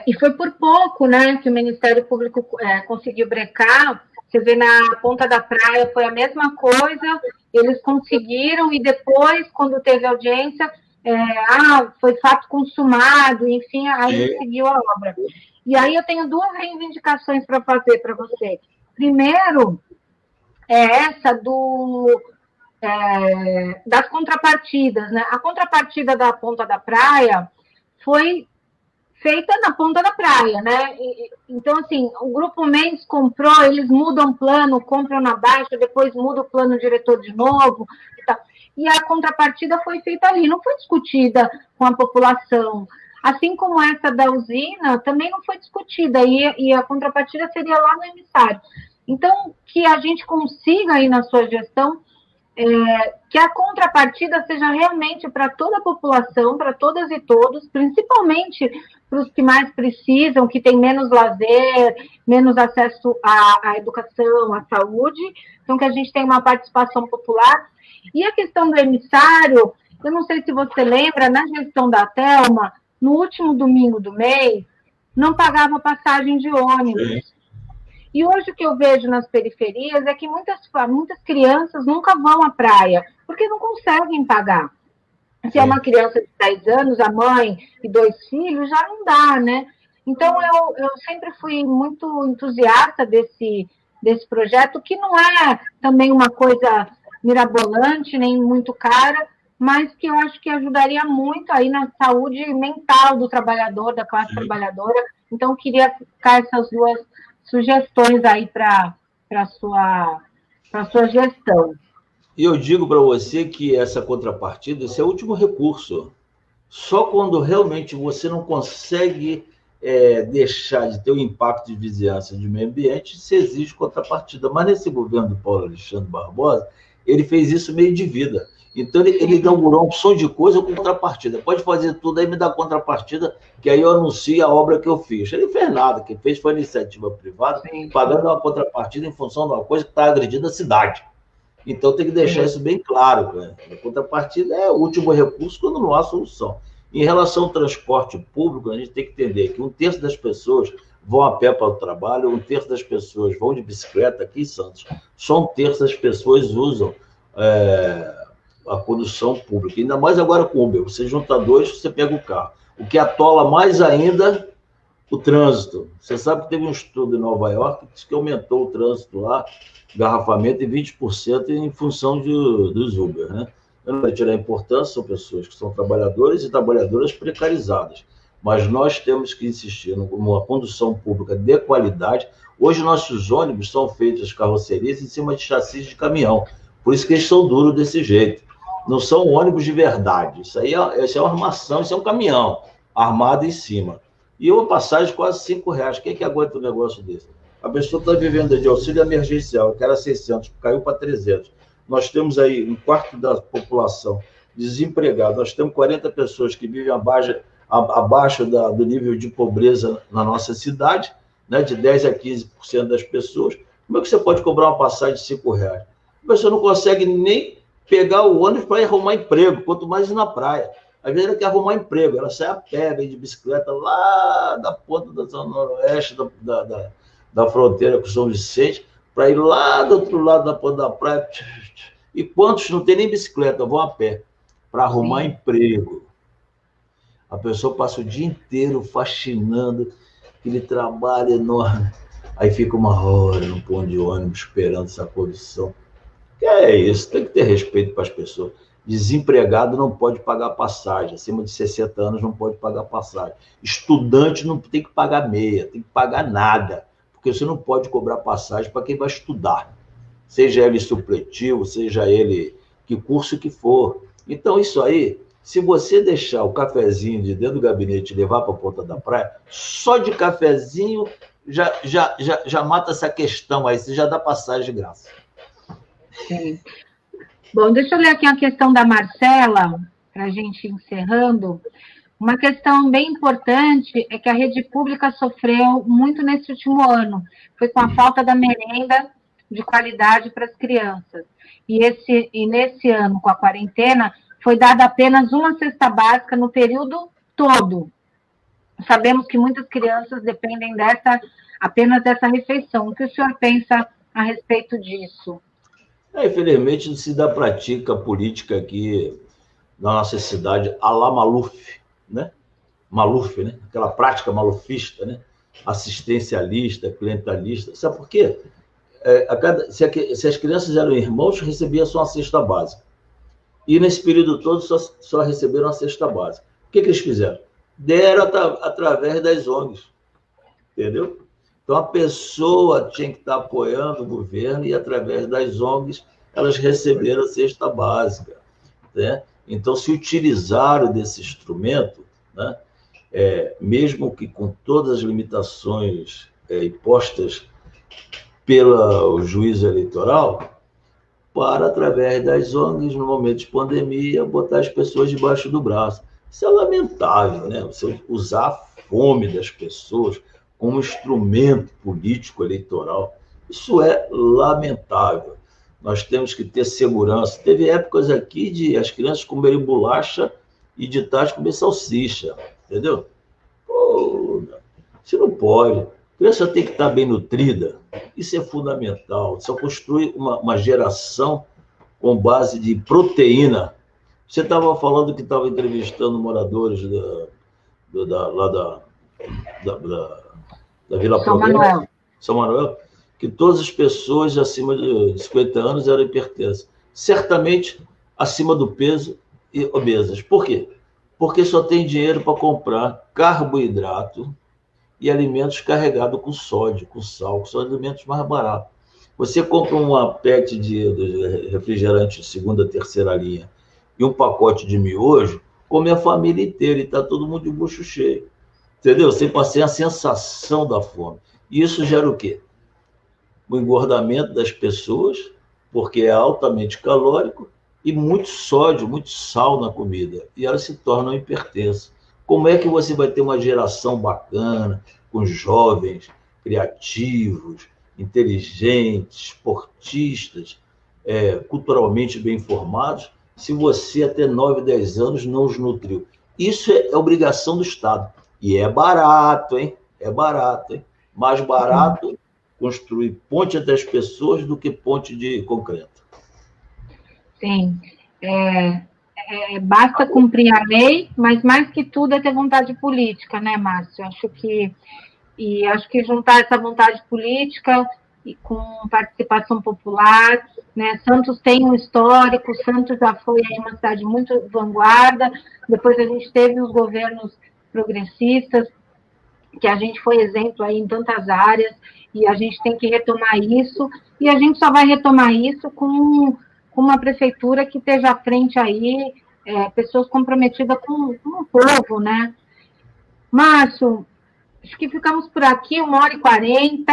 E foi por pouco, né, que o Ministério Público conseguiu brecar. Você vê na Ponta da Praia, foi a mesma coisa, eles conseguiram, e depois, quando teve audiência, foi fato consumado, enfim, aí seguiu a obra. E aí eu tenho 2 reivindicações para fazer para você. Primeiro, é essa das contrapartidas, né? A contrapartida da Ponta da Praia foi feita na Ponta da Praia, né? Então, assim, o Grupo Mendes comprou, eles mudam o plano, compram na Baixa, depois muda o plano diretor de novo, e a contrapartida foi feita ali, não foi discutida com a população. Assim como essa da usina, também não foi discutida, e a contrapartida seria lá no emissário. Então, que a gente consiga aí na sua gestão que a contrapartida seja realmente para toda a população, para todas e todos, principalmente para os que mais precisam, que têm menos lazer, menos acesso à educação, à saúde, então que a gente tem uma participação popular. E a questão do emissário, eu não sei se você lembra, na gestão da Thelma, no último domingo do mês, não pagava passagem de ônibus. Sim. E hoje o que eu vejo nas periferias é que muitas crianças nunca vão à praia, porque não conseguem pagar. Se é uma criança de 10 anos, a mãe e 2 filhos, já não dá, né? Então, eu sempre fui muito entusiasta desse projeto, que não é também uma coisa mirabolante, nem muito cara, mas que eu acho que ajudaria muito aí na saúde mental do trabalhador, da classe trabalhadora. Então, eu queria ficar essas 2 sugestões aí para a sua gestão. E eu digo para você que essa contrapartida, esse é o último recurso. Só quando realmente você não consegue deixar de ter o impacto de vizinhança de meio ambiente, se exige contrapartida. Mas nesse governo do Paulo Alexandre Barbosa, ele fez isso meio de vida. Então, ele inaugurou uma opção de coisa com contrapartida. Pode fazer tudo, aí me dá contrapartida, que aí eu anuncio a obra que eu fiz. Ele fez nada, quem fez foi a iniciativa privada, pagando uma contrapartida em função de uma coisa que está agredindo a cidade. Então, tem que deixar isso bem claro. Né? A contrapartida é o último recurso quando não há solução. Em relação ao transporte público, a gente tem que entender que 1/3 das pessoas vão a pé para o trabalho, 1/3 das pessoas vão de bicicleta aqui em Santos. Só 1/3 das pessoas usam a condução pública. Ainda mais agora com o Uber. Você junta 2, você pega o carro. O que atola mais ainda o trânsito. Você sabe que teve um estudo em Nova York que diz que aumentou o trânsito lá, engarrafamento, em 20% em função dos Uber, né? Eu não vou tirar a importância, são pessoas que são trabalhadores e trabalhadoras precarizadas. Mas nós temos que insistir numa condução pública de qualidade. Hoje, nossos ônibus são feitos, as carrocerias, em cima de chassis de caminhão. Por isso que eles são duros desse jeito. Não são ônibus de verdade. Isso é uma armação, isso é um caminhão armado em cima. E uma passagem de quase R$5. Quem é que aguenta um negócio desse? A pessoa está vivendo de auxílio emergencial, que era 600, caiu para 300. Nós temos aí 1/4 da população desempregada. Nós temos 40 pessoas que vivem abaixo do nível de pobreza na nossa cidade, né, de 10% a 15% das pessoas. Como é que você pode cobrar uma passagem de R$5? A pessoa não consegue nem pegar o ônibus para ir arrumar emprego, quanto mais ir na praia. Às vezes ela quer arrumar emprego, ela sai a pé, vem de bicicleta lá da ponta da zona noroeste da fronteira com São Vicente, para ir lá do outro lado da ponta da praia. E quantos não tem nem bicicleta, vão a pé, para arrumar emprego. A pessoa passa o dia inteiro faxinando, aquele trabalho enorme. Aí fica 1 hora no ponto de ônibus esperando essa condição. Que é isso, tem que ter respeito para as pessoas. Desempregado não pode pagar passagem, acima de 60 anos não pode pagar passagem. Estudante não tem que pagar meia, tem que pagar nada, porque você não pode cobrar passagem para quem vai estudar, seja ele supletivo, seja ele que curso que for. Então, isso aí, se você deixar o cafezinho de dentro do gabinete e levar para a ponta da praia, só de cafezinho já mata essa questão aí, você já dá passagem de graça. Sim. Bom, deixa eu ler aqui a questão da Marcela, para a gente ir encerrando. Uma questão bem importante é que a rede pública sofreu muito nesse último ano. Foi com a falta da merenda de qualidade para as crianças. E nesse ano, com a quarentena, foi dada apenas uma cesta básica no período todo. Sabemos que muitas crianças dependem apenas dessa refeição. O que o senhor pensa a respeito disso? Infelizmente, se dá prática política aqui na nossa cidade, à la Maluf, né? Maluf, né? Aquela prática malufista, né? Assistencialista, clientelista. Sabe por quê? Se as crianças eram irmãos, recebiam só uma cesta básica. E nesse período todo só receberam a cesta básica. O que eles fizeram? Deram através das ONGs. Entendeu? Então, a pessoa tinha que estar apoiando o governo e, através das ONGs, elas receberam a cesta básica. Né? Então, se utilizaram desse instrumento, né? Mesmo que com todas as limitações impostas pelo juízo eleitoral, para, através das ONGs, no momento de pandemia, botar as pessoas debaixo do braço. Isso é lamentável, né? Você usar a fome das pessoas como instrumento político eleitoral. Isso é lamentável. Nós temos que ter segurança. Teve épocas aqui de as crianças comerem bolacha e de tarde comer salsicha, entendeu? Pô, isso não pode. A criança tem que estar bem nutrida. Isso é fundamental. Só construir uma geração com base de proteína. Você estava falando que estava entrevistando moradores lá da Vila Progresso, São Manuel, que todas as pessoas acima de 50 anos eram hipertensas. Certamente acima do peso e obesas. Por quê? Porque só tem dinheiro para comprar carboidrato e alimentos carregados com sódio, com sal, que são alimentos mais baratos. Você compra uma PET de refrigerante de segunda, terceira linha e um pacote de miojo, come a família inteira e está todo mundo de bucho cheio. Entendeu? Sem passar a sensação da fome. E isso gera o quê? O engordamento das pessoas, porque é altamente calórico, e muito sódio, muito sal na comida. E elas se tornam hipertensas. Como é que você vai ter uma geração bacana, com jovens, criativos, inteligentes, esportistas, culturalmente bem informados, se você até 9, 10 anos não os nutriu? Isso é obrigação do Estado. E é barato, hein? É barato, hein? Mais barato construir ponte entre as pessoas do que ponte de concreto. Sim. Basta cumprir a lei, mas mais que tudo é ter vontade política, né, Márcio? Acho que juntar essa vontade política e com participação popular, né? Santos tem um histórico, Santos já foi aí uma cidade muito vanguarda, depois a gente teve os governos progressistas, que a gente foi exemplo aí em tantas áreas, e a gente tem que retomar isso, e a gente só vai retomar isso com uma prefeitura que esteja à frente aí, pessoas comprometidas com o povo, né? Márcio, acho que ficamos por aqui, 1h40,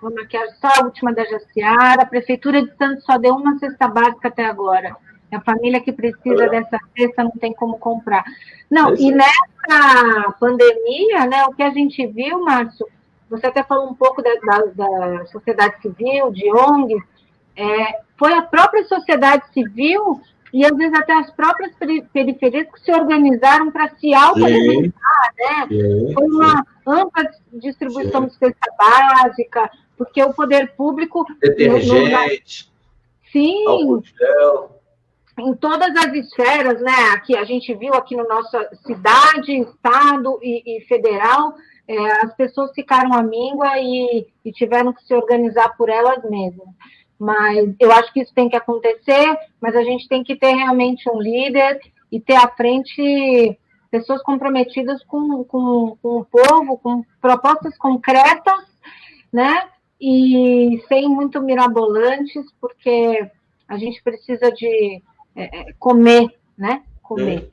vamos aqui, só a última da Jaciara. A Prefeitura de Santos só deu uma cesta básica até agora. A família que precisa dessa cesta não tem como comprar. Não, e nessa pandemia, né, o que a gente viu, Márcio, você até falou um pouco da sociedade civil, de ONGs, foi a própria sociedade civil e, às vezes, até as próprias periferias que se organizaram para se auto-alimentar, né? Foi uma ampla distribuição de cesta básica, porque o poder público... Detergente, sim, álcool gel. Em todas as esferas, né? Aqui, a gente viu aqui na nossa cidade, estado e federal, as pessoas ficaram à míngua e tiveram que se organizar por elas mesmas. Mas eu acho que isso tem que acontecer, mas a gente tem que ter realmente um líder e ter à frente pessoas comprometidas com o povo, com propostas concretas, né? E sem muito mirabolantes, porque a gente precisa de comer, né? Comer.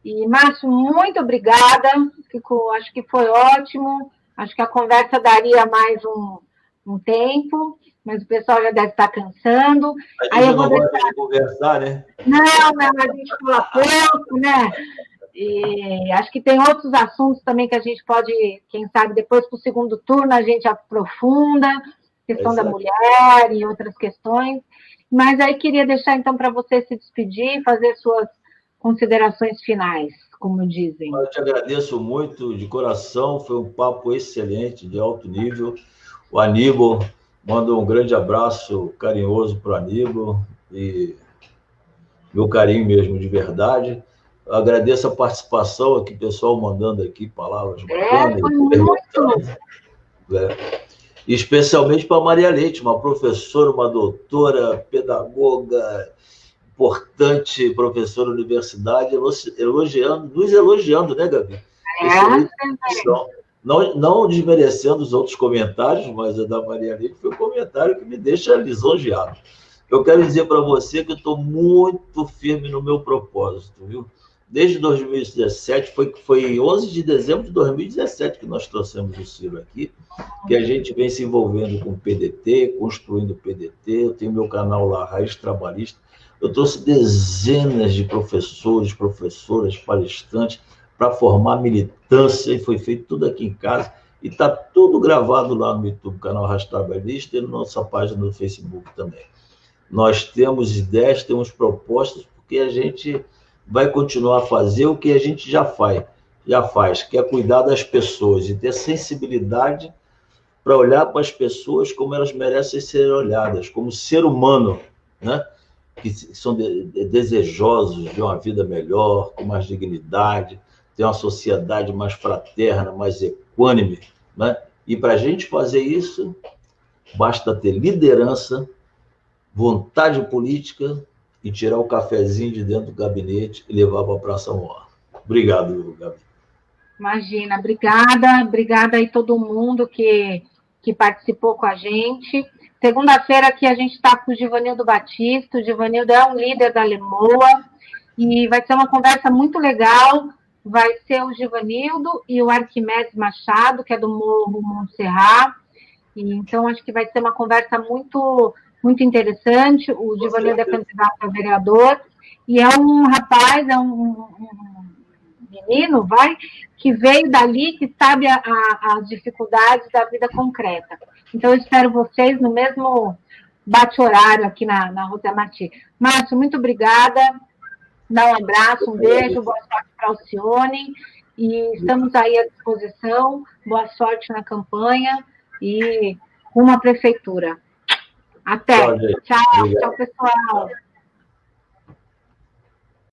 E, Márcio, muito obrigada. Acho que foi ótimo. Acho que a conversa daria mais um tempo, mas o pessoal já deve estar cansando. A gente não gosta de conversar, né? Não, a gente fala pouco, né? E acho que tem outros assuntos também que a gente pode, quem sabe, depois para o segundo turno a gente aprofunda, questão da mulher e outras questões. Mas aí queria deixar, então, para você se despedir e fazer suas considerações finais, como dizem. Eu te agradeço muito, de coração, foi um papo excelente, de alto nível. O Aníbal, mando um grande abraço carinhoso para o Aníbal, e meu carinho mesmo, de verdade. Eu agradeço a participação aqui, pessoal mandando aqui palavras bacanas. Foi muito. Especialmente para a Maria Leite, uma professora, uma doutora, pedagoga, importante professora da universidade, nos elogiando, né, Gabi? Não desmerecendo os outros comentários, mas a da Maria Leite foi um comentário que me deixa lisonjeado. Eu quero dizer para você que eu estou muito firme no meu propósito, viu? desde 2017, foi 11 de dezembro de 2017 que nós trouxemos o Ciro aqui, que a gente vem se envolvendo com o PDT, construindo o PDT, eu tenho meu canal lá, Raiz Trabalhista, eu trouxe dezenas de professores, professoras, palestrantes, para formar militância, e foi feito tudo aqui em casa, e está tudo gravado lá no YouTube, canal Raiz Trabalhista, e na nossa página no Facebook também. Nós temos ideias, temos propostas, porque a gente vai continuar a fazer o que a gente já faz, que é cuidar das pessoas e ter sensibilidade para olhar para as pessoas como elas merecem ser olhadas, como ser humano, né? Que são desejosos de uma vida melhor, com mais dignidade, ter uma sociedade mais fraterna, mais equânime, né? E para a gente fazer isso, basta ter liderança, vontade política e tirar o cafezinho de dentro do gabinete e levar para a Praça Maior. Obrigado, Gabi. Imagina, obrigada aí todo mundo que participou com a gente. Segunda-feira aqui a gente está com o Givanildo Batista, o Givanildo é um líder da Lemoa, e vai ser uma conversa muito legal, vai ser o Givanildo e o Arquimedes Machado, que é do Morro Montserrat, e então acho que vai ser uma conversa muito interessante. O Givanildo é candidato a vereador, e é um rapaz, é um menino, que veio dali, que sabe as dificuldades da vida concreta. Então, eu espero vocês no mesmo bate-horário aqui na José Martí. Márcio, muito obrigada. Dá um abraço, um beijo, boa sorte para o Alcione. E estamos aí à disposição. Boa sorte na campanha e rumo à prefeitura. Até. Tchau, pessoal.